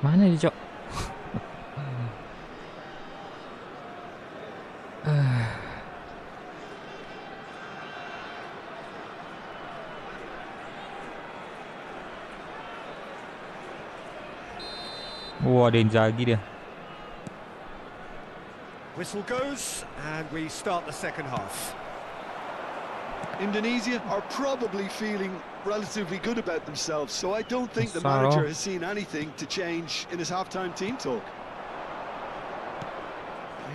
Mana dia, Cok? Wah, ada Inzaghi dia. Whistle goes, and we start the second half. Indonesia are probably feeling relatively good about themselves, so I don't think the manager has seen anything to change in his half-time team talk.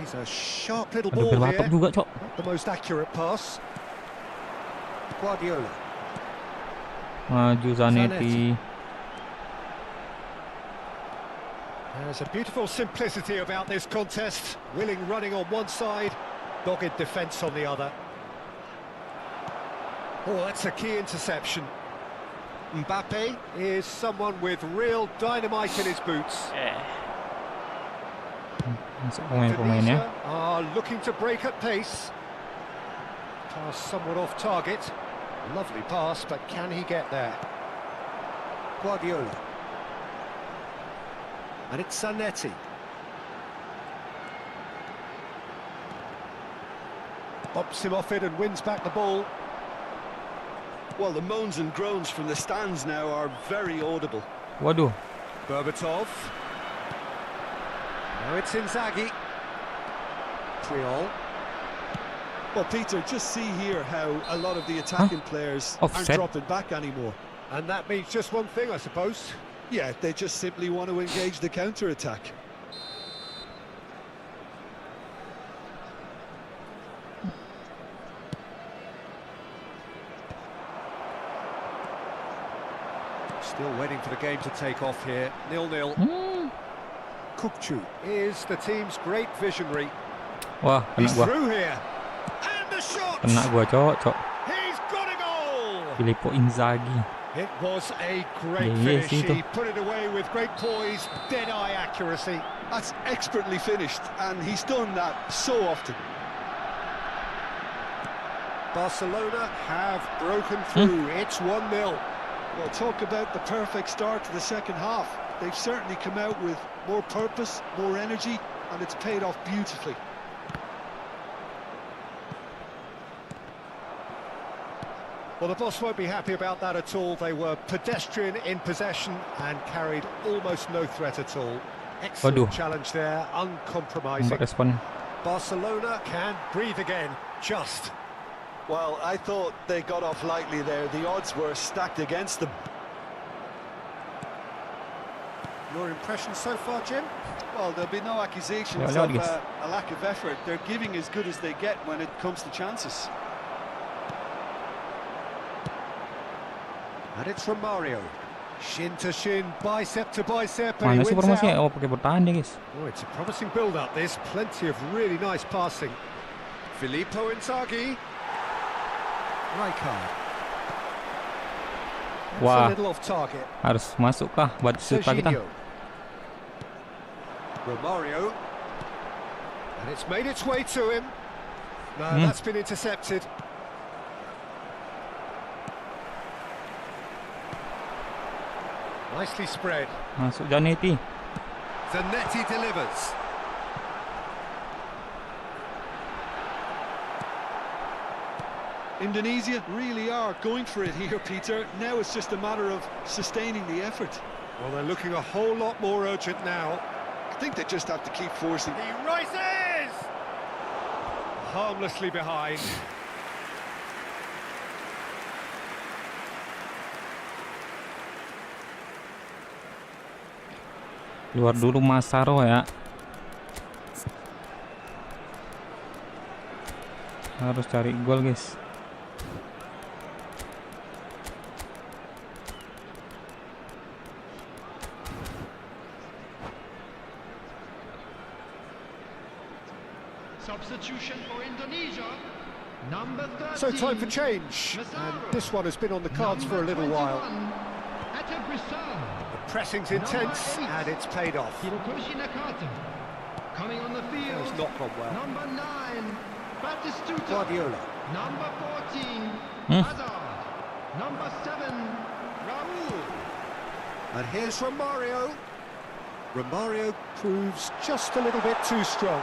He's a sharp little ball here. Juga, Cok. Not the most accurate pass. Guardiola. Maju Zanetti. There's a beautiful simplicity about this contest. Willing running on one side, dogged defence on the other. Oh, that's a key interception. Mbappe is someone with real dynamite in his boots. Pemain-pemainnya are looking to break at pace. Pass somewhat off target. Lovely pass, but can he get there? Guardiola. And it's Zanetti. Bops him off it and wins back the ball. Well, the moans and groans from the stands now are very audible. Waduh. Berbatov. Now it's Inzaghi. Triol. Well, Peter, just see here how a lot of the attacking players aren't dropping back anymore. And that means just one thing, I suppose. Yeah, they just simply want to engage the counter-attack. Still waiting for the game to take off here. 0-0. Kukcu is the team's great visionary. Wah, kena He's gua. through here. And the shot! Kena gua, cok. He's got a goal! Filippo Inzaghi. It was a great Yes, finish. itu. He put it away with great poise, dead-eye accuracy. That's expertly finished, and he's done that so often. Barcelona have broken through. It's 1-0. Well, talk about the perfect start to the second half. They've certainly come out with more purpose, more energy, and it's paid off beautifully. Well, the boss won't be happy about that at all. They were pedestrian in possession and carried almost no threat at all. Excellent Waduh. challenge there, uncompromising. Nampak respon. Barcelona can breathe again, just. Well, I thought they got off lightly there. The odds were stacked against them. Your impression so far, Jim? Well, there'll be no accusations Yeah, of yes. a lack of effort. They're giving as good as they get when it comes to chances. And it's from Mario. Shin to shin, bicep to bicep, and Mana he sih wins formasinya? out. Oh, pakai bertahan dia, guys. Oh, it's a promising build-up, this. Plenty of really nice passing. Filippo Inzaghi. Rijkaard. That's Wah. a little off target. Harus masuk kah buat shoot kita? Serginho. Romario. And it's made its way to him. No, that's been intercepted. Nicely spread. Masuk Zanetti. Zanetti delivers. Indonesia really are going for it here, Peter. Now it's just a matter of sustaining the effort. Well, they're looking a whole lot more urgent now. I think they just have to keep forcing. He rises! Harmlessly behind. Keluar dulu Masaro ya. Harus cari gol, guys. Substitution for Indonesia. Number 13. So time for change. And this one has been on the cards for a little while. The pressing's intense and it's paid off. Coming on the field. It's not gone well. Number 9, Batistuta. Guardiola. Number 14, Hazard. Number 7, Raul. And here's Romario. Romario proves just a little bit too strong.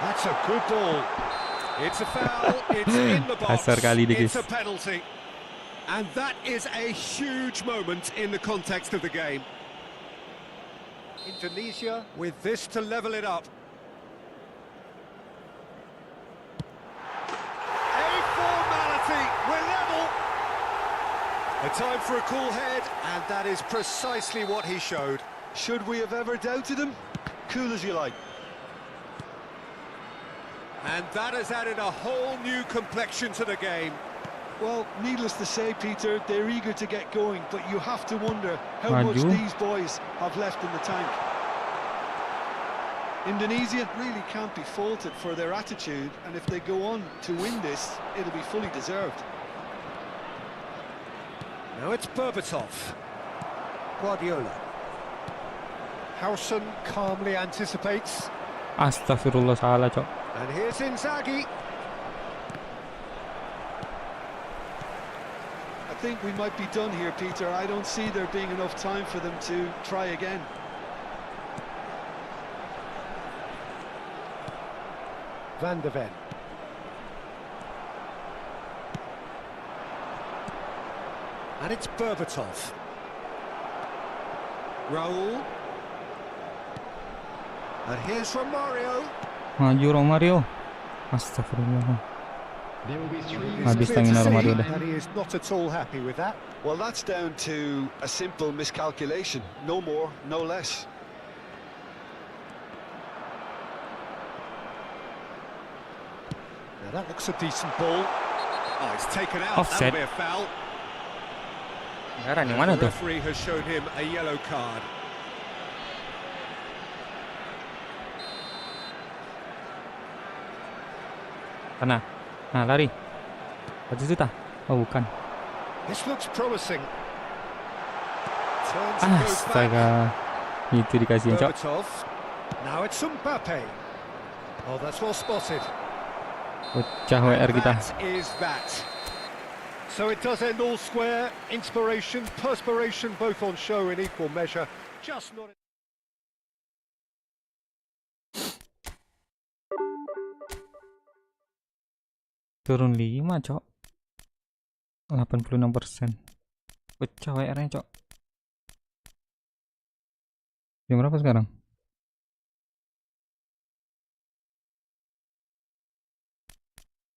That's a good ball. It's a foul. It's in the box. Kasar kali dia, It's guys. a penalty. And that is a huge moment in the context of the game. Indonesia with this to level it up. A formality. We're level. A time for a cool head, and that is precisely what he showed. Should we have ever doubted him? Cool as you like. And that has added a whole new complexion to the game. Well, needless to say, Peter, they're eager to get going, but you have to wonder how Maju. much these boys have left in the tank. Indonesia really can't be faulted for their attitude, and if they go on to win this, it'll be fully deserved. Now it's Berbatov. Guardiola. Howson calmly anticipates. Astagfirullah, salah, cok. And here's Inzaghi. I think we might be done here, Peter. I don't see there being enough time for them to try again. Van de Ven. And it's Berbatov. Raul. And here's Romario. Maju Romario. Astagfirullah. There will be 3 Habis Clear to tangan see Romario dah. that he is not at all happy with that. Well, that's down to a simple miscalculation. No more, no less. Now that looks a decent ball. Oh, it's taken out. Offset. That'll be a foul. Merah yang And mana the tuh? referee has shown him a yellow card. Sana. Nah, lari. Baju itu tah? Oh, bukan. This looks promising. Turns and goes back. Astaga. Itu dikasihin, Cok. Berbatov. Now it's Mbappe. Oh, that's well spotted. Pecah WR kita. That is that. So it does end all square. Inspiration, perspiration, both on show in equal measure. Just not... Turun 5, Cok. 86%. Pecah WR-nya, Cok. Jam berapa sekarang?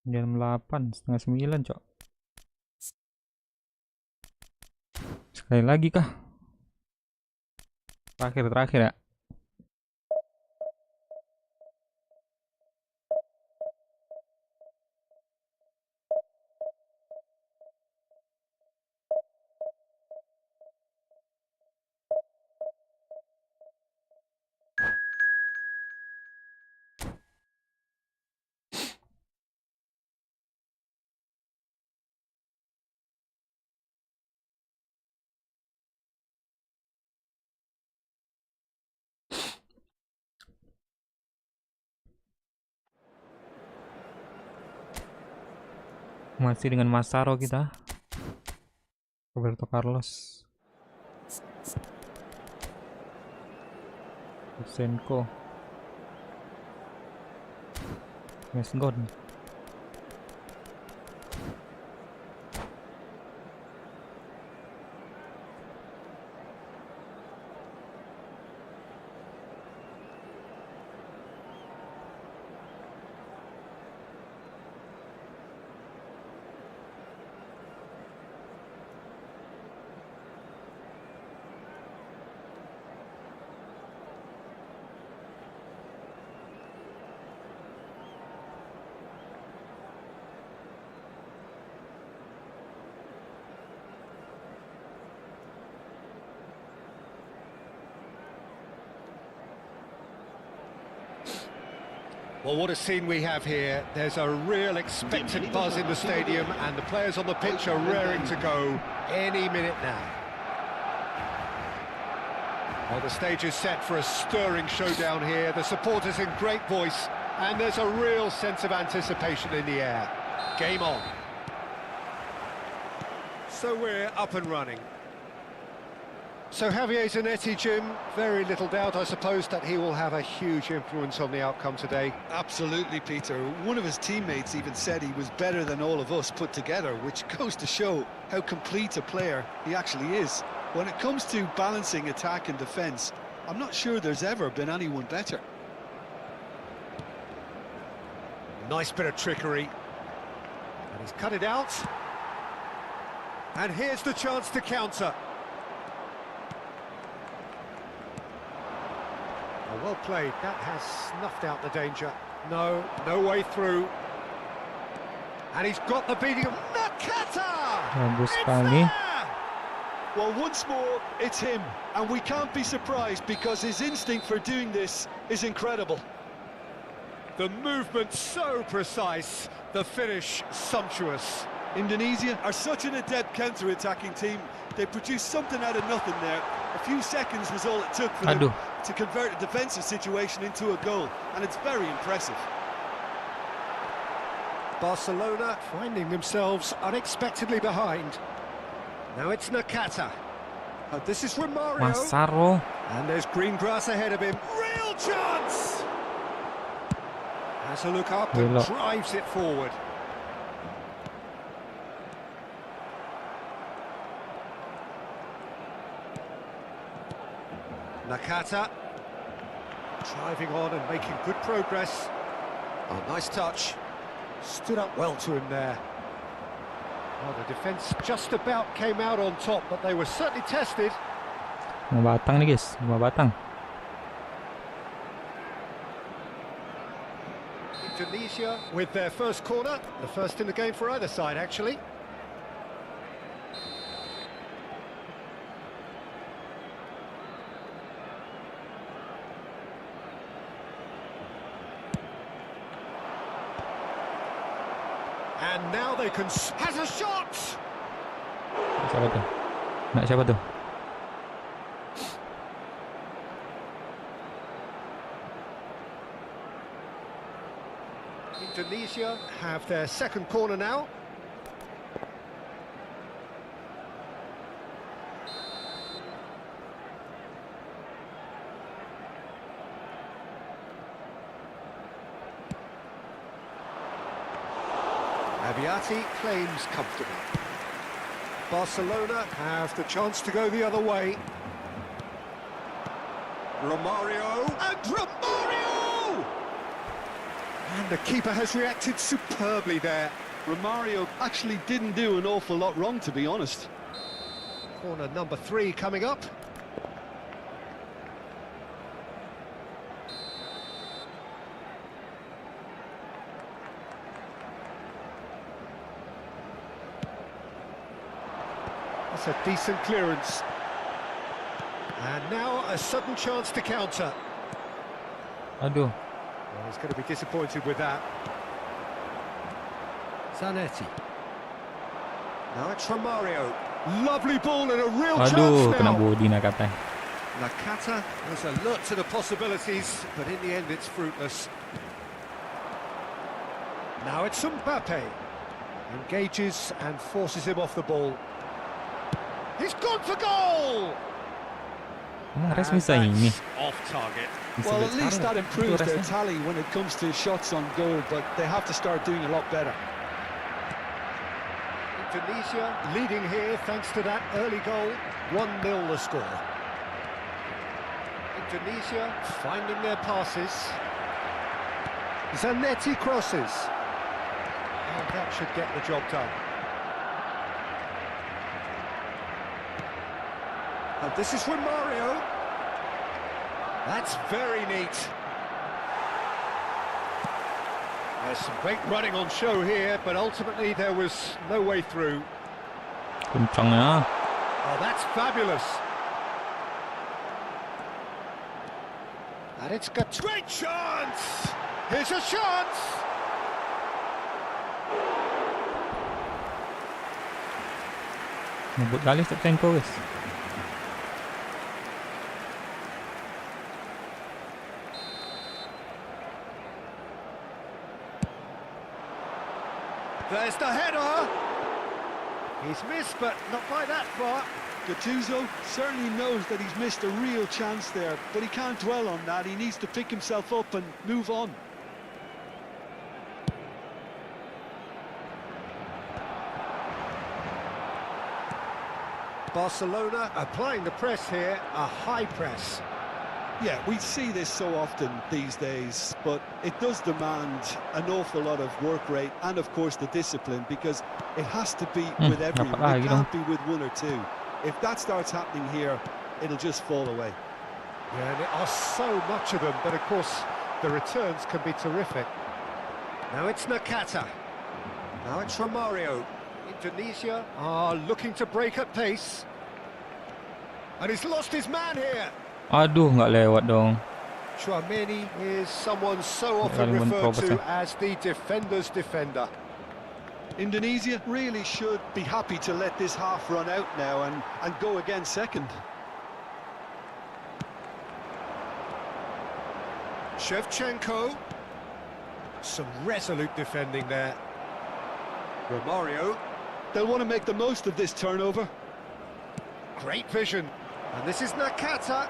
Jam 8, setengah 9, Cok. Sekali lagi kah? Terakhir ya. Masih dengan Masaro kita. Roberto Carlos. Senko. Mesgon. Well, what a scene we have here. There's a real expectant buzz in the stadium and the players on the pitch are raring to go any minute now. Well, the stage is set for a stirring showdown here. The supporters in great voice and there's a real sense of anticipation in the air. Game on. So we're up and running. So Javier Zanetti, Jim, very little doubt, I suppose, that he will have a huge influence on the outcome today. Absolutely, Peter. One of his teammates even said he was better than all of us put together, which goes to show how complete a player he actually is. When it comes to balancing attack and defence, I'm not sure there's ever been anyone better. Nice bit of trickery. And he's cut it out. And here's the chance to counter. Oh, well played. That has snuffed out the danger. No way through. And he's got the beating of Nakata! Bagus It's sekali. there! Well, once more, it's him. And we can't be surprised because his instinct for doing this is incredible. The movement so precise, the finish sumptuous. Indonesia are such an adept counter-attacking team. They produced something out of nothing there. A few seconds was all it took for them to convert a defensive situation into a goal, and it's very impressive. Barcelona finding themselves unexpectedly behind. Now it's Nakata. Oh, this is Romario. Masaro. And there's green grass ahead of him. Real chance! Has a look up and drives it forward. Nakata driving on and making good progress. Oh, nice touch. Stood up well to him there. Well, the defence just about came out on top, but they were certainly tested. 5 batang nih guys, 5 batang. Indonesia with their first corner, the first in the game for either side actually. And now they can... has a shot! Siapa tu? Nak siapa tu? Indonesia have their second corner now. Abiati claims comfortably. Barcelona have the chance to go the other way. Romario, and Romario! And the keeper has reacted superbly there. Romario actually didn't do an awful lot wrong, to be honest. Corner number 3 coming up. That's a decent clearance. And now a sudden chance to counter. Aduh. Well, he's going to be disappointed with that. Zanetti. Now it's Romario. Lovely ball and a real Aduh, chance kena now. body Nakata. Nakata was alert to the possibilities, but in the end it's fruitless. Now it's Mbappe. Engages and forces him off the ball. He's gone for goal! Res And bisa ini. that's off target. Bisa Well, at lihat least sekarang. that improves Itu their resnya. tally when it comes to shots on goal, but they have to start doing a lot better. Indonesia leading here thanks to that early goal. 1-0 the score. Indonesia finding their passes. Zanetti crosses. And that should get the job done. And this is Romario. That's very neat. There's some great running on show here, but ultimately there was no way through. Kencangnya. Oh, that's fabulous. And it's got great chance. Here's a chance. Ngebut kali Shevchenko guys. There's the header. He's missed, but not by that far. Gattuso certainly knows that he's missed a real chance there, but he can't dwell on that. He needs to pick himself up and move on. Barcelona applying the press here, a high press. Yeah, we see this so often these days, but it does demand an awful lot of work rate and, of course, the discipline, because it has to be with everyone. dapat It lagi can't be with one or two. If that starts happening here, it'll just fall away. Yeah, and there are so much of them, but of course the returns can be terrific. Now it's Nakata. Now it's Romario. Indonesia are looking to break at pace. And he's lost his man here. Aduh, nggak lewat dong. Chouameni is someone so often Kalian referred to menterobos, as the defender's defender. Indonesia really should be happy to let this half run out now and go again second. Shevchenko. Some resolute defending there. Romario. They'll want to make the most of this turnover. Great vision. And this is Nakata.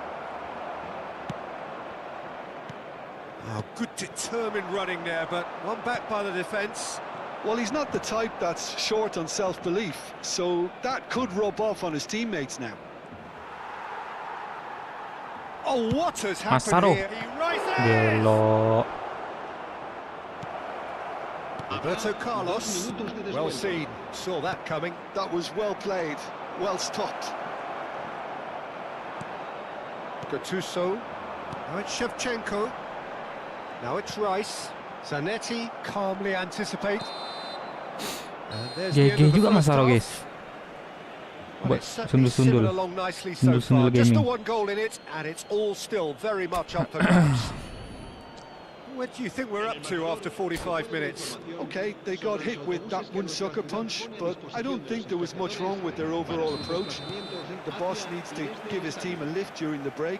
Oh, good determined running there, but one back by the defence. Well, he's not the type that's short on self-belief, so that could rub off on his teammates now. Oh, what has happened Masaro. here? He rises! Belok. Roberto Carlos. Well seen. Saw that coming. That was well played, well stopped. Gattuso. Now it's Shevchenko. Now it's Rice. Zanetti calmly anticipate. And there's the end GG of the juga first Masaro half. guys. Well, Buat it's certainly simmered sundul-sundul. along nicely so Sundul-sundul far. Just the gaming. one goal in it, and it's all still very much up for grabs. What do you think we're up to after 45 minutes? Okay, they got hit with that one sucker punch, but I don't think there was much wrong with their overall approach. I think the boss needs to give his team a lift during the break,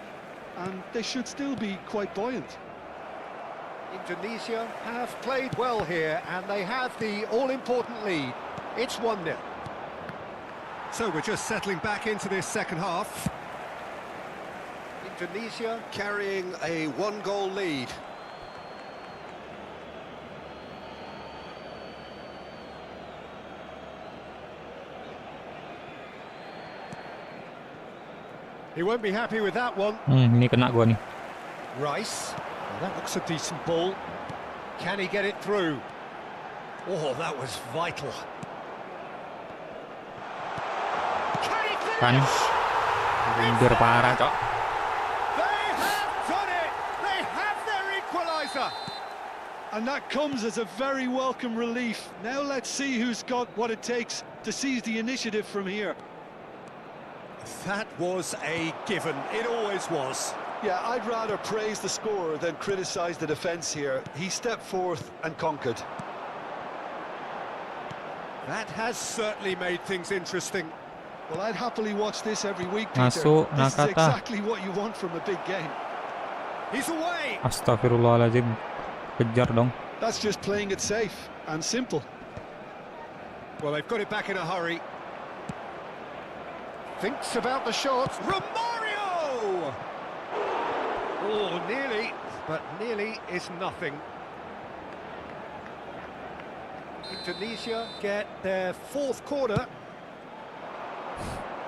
and they should still be quite buoyant. Indonesia have played well here, and they have the all-important lead. It's 1-0. So we're just settling back into this second half. Indonesia Carrying a one-goal lead. He won't be happy with that one. Ini kena gua nih. Rice. Well, that looks a decent ball. Can he get it through? Oh, that was vital. Can he Kan. finish? Mundur parah, Cok. They have done it! They have their equaliser! And that comes as a very welcome relief. Now let's see who's got what it takes to seize the initiative from here. That was a given. It always was. Yeah, I'd rather praise the scorer than criticise the defence here. He stepped forth and conquered. That has certainly made things interesting. Well, I'd happily watch this every week, Peter. Masuk, This is Nakata. exactly what you want from a big game. He's away. Astagfirullahaladzim. Kejar dong. That's just playing it safe and simple. Well, they've got it back in a hurry. Thinks about the shot. Romario! Oh, nearly, but nearly is nothing. Indonesia get their fourth corner.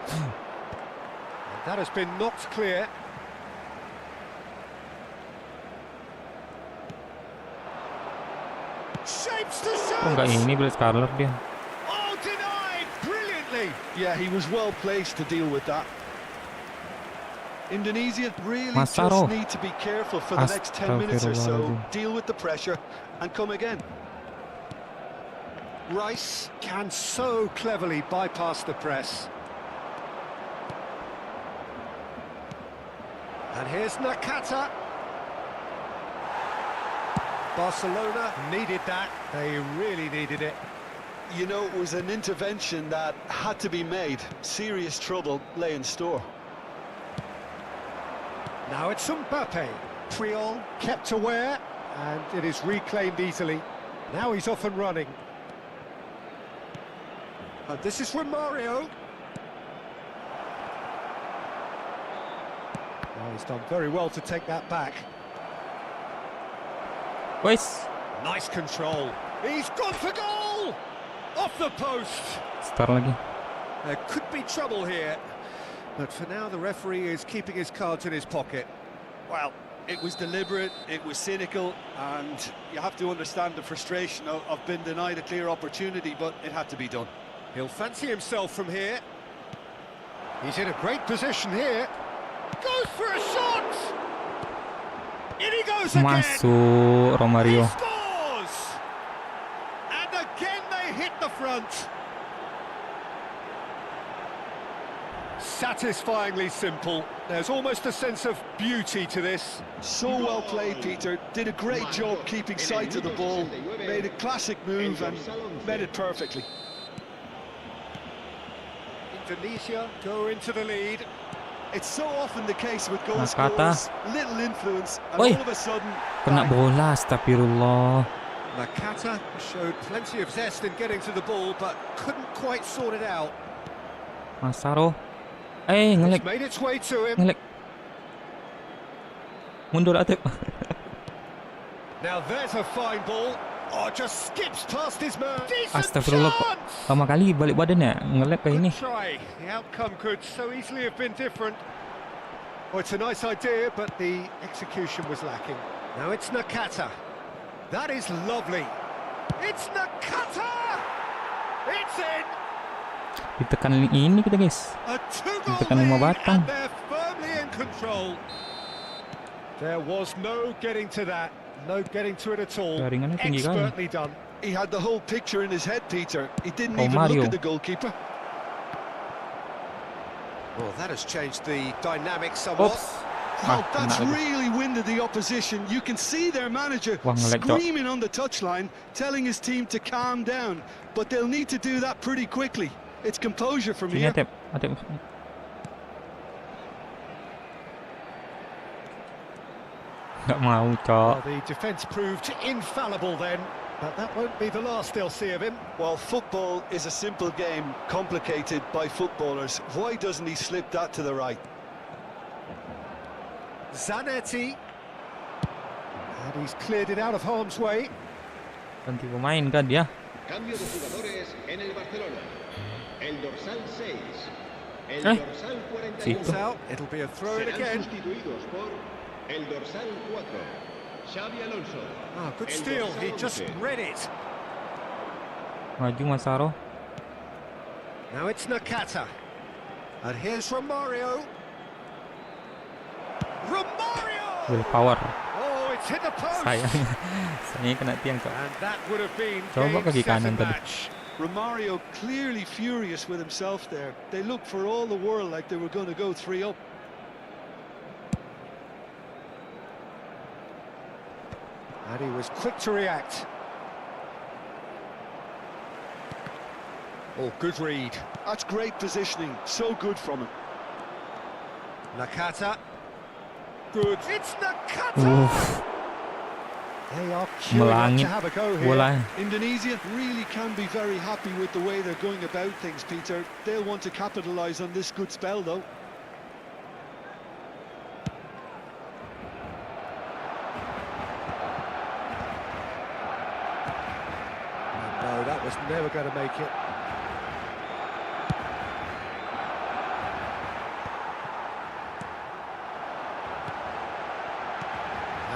And that has been knocked clear. Shapes the Oh, enggak shot! ini Black Scarlet dia. Oh, denied brilliantly! Yeah, he was well placed to deal with that. Indonesia really Masaro. just need to be careful for the next 10 minutes or so, Astagfirullahaladzim. deal with the pressure and come again. Rice can so cleverly bypass the press. And here's Nakata. Barcelona needed that. They really needed it. You know, it was an intervention that had to be made. Serious trouble lay in store. Now it's Mbappe. Priol kept aware, and it is reclaimed easily. Now he's off and running. And this is Romario. Oh, he's done very well to take that back. Wes. Nice control. He's gone for goal! Off the post! Start lagi. There could be trouble here. But for now, the referee is keeping his cards in his pocket. Well, it was deliberate, it was cynical, and you have to understand the frustration of being denied a clear opportunity, but it had to be done. He'll fancy himself from here. He's in a great position here. Goes for a shot! In he goes again! Masuk He Romario. scores! And again they hit the front. Satisfyingly simple. There's almost a sense of beauty to this. So well played, Peter. Did a great job keeping sight of the ball, made a classic move and made it perfectly. Indonesia Go into the lead. It's so often the case with goal Nakata. scorers, little influence, and Oi. all of a sudden, Kena bang. bola, astagfirullah. Nakata showed plenty of zest in getting to the ball, but couldn't quite sort it out. Masaro. it's Ngelek, made its way to him. ngelek. Mundur Atip. Now there's a fine ball. Oh, just skips past his man. Decent Astagfirullah, kok chance! lama kali balik badan ya. Ngelek kayak ini. Good try. The outcome could so easily have been different. Well, it's a nice idea, but the execution was lacking. Now it's Nakata. That is lovely. It's Nakata! It's in! Ditekan ini kita guys. A two-goal Ditekan 5 lead, batang. and they're firmly in control. There was no getting to that. No getting to it at all. Jaringannya tinggi kali. Expertly done. He had the whole picture in his head, Peter. He didn't Oh, even Mario. look at the goalkeeper. Well, that has changed the dynamic somewhat. Oops. Oh, that's really winded the opposition. You can see their manager screaming on the touchline, telling his team to calm down. But they'll need to do that pretty quickly. It's composure from here. Well, the defence proved infallible then, but that won't be the last they'll see of him. Well, football is a simple game, complicated by footballers. Why doesn't he slip that to the right? Zanetti, and he's cleared it out of harm's way. Ganti pemain kan dia. Cambio de jugadores en el Barcelona. El dorsal 6. El dorsal 41. Out. It'll be a throw in Serán again. sustituidos por el dorsal 4. Xavi Alonso. Ah, good steal. He just read it. Maju Masaro. Now it's Nakata. And here's Romario. Romario! Willpower. Oh, it's hit the post. Sayang kena tiang kok. And that would have been Coba kaki game, set, kanan and tadi. match. Romario clearly furious with himself there. They looked for all the world like they were going to go 3 up. And he was quick to react. Oh, good read. That's great positioning. So good from him. Nakata. Good. It's Nakata! They are queuing up to have a go here. Bola. Indonesia really can be very happy with the way they're going about things, Peter. They'll want to capitalise on this good spell, though. No, that was never going to make it.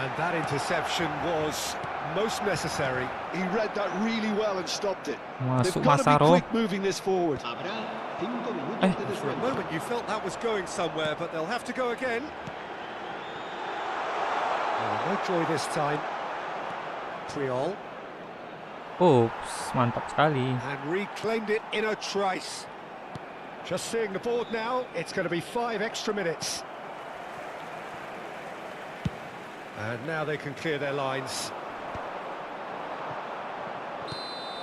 And that interception was most necessary. He read that really well and stopped it. Masuk They've got to be Masaro. quick moving this forward. Habrá 5 minutos de For a descuento. moment you felt that was going somewhere, but they'll have to go again. Oh, no joy this time. Triol. Oops, mantap sekali. And reclaimed it in a trice. Just seeing the board now, it's going to be 5 extra minutes. And now they can clear their lines.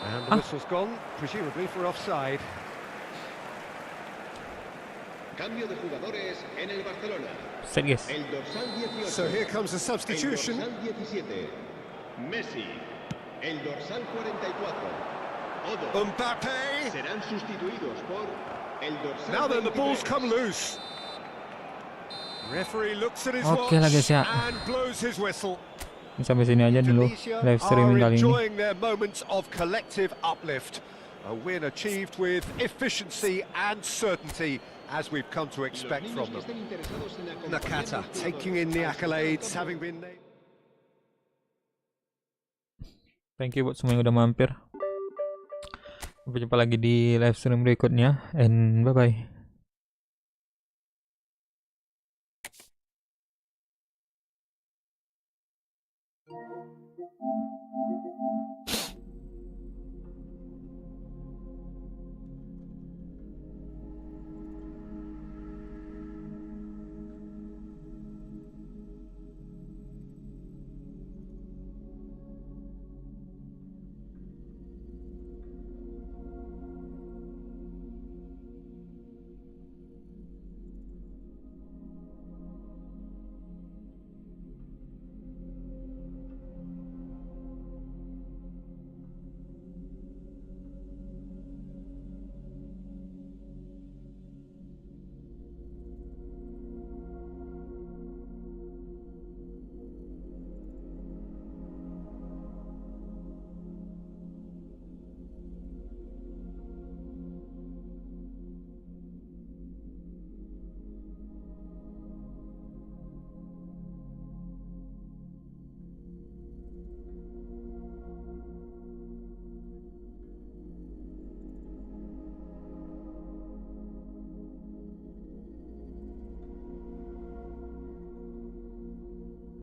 And the whistle's gone, presumably for offside. Cambio de jugadores en el Barcelona. Serius. El dorsal 18. So here comes the substitution. El dorsal 17. Messi. El dorsal 44. Odo. Mbappe! Serán sustituidos por el dorsal Now then, the 23. ball's come loose. Referee looks at his Oke lah, watch guys, ya. and blows his whistle. Sampai sini aja dulu Indonesia live are streaming kali ini. enjoying their moments of collective uplift. A win achieved with efficiency and certainty, as we've come to expect from them. Nakata taking in the accolades, having been named. Thank you buat semua yang udah mampir. Sampai jumpa lagi di live stream berikutnya, and bye bye.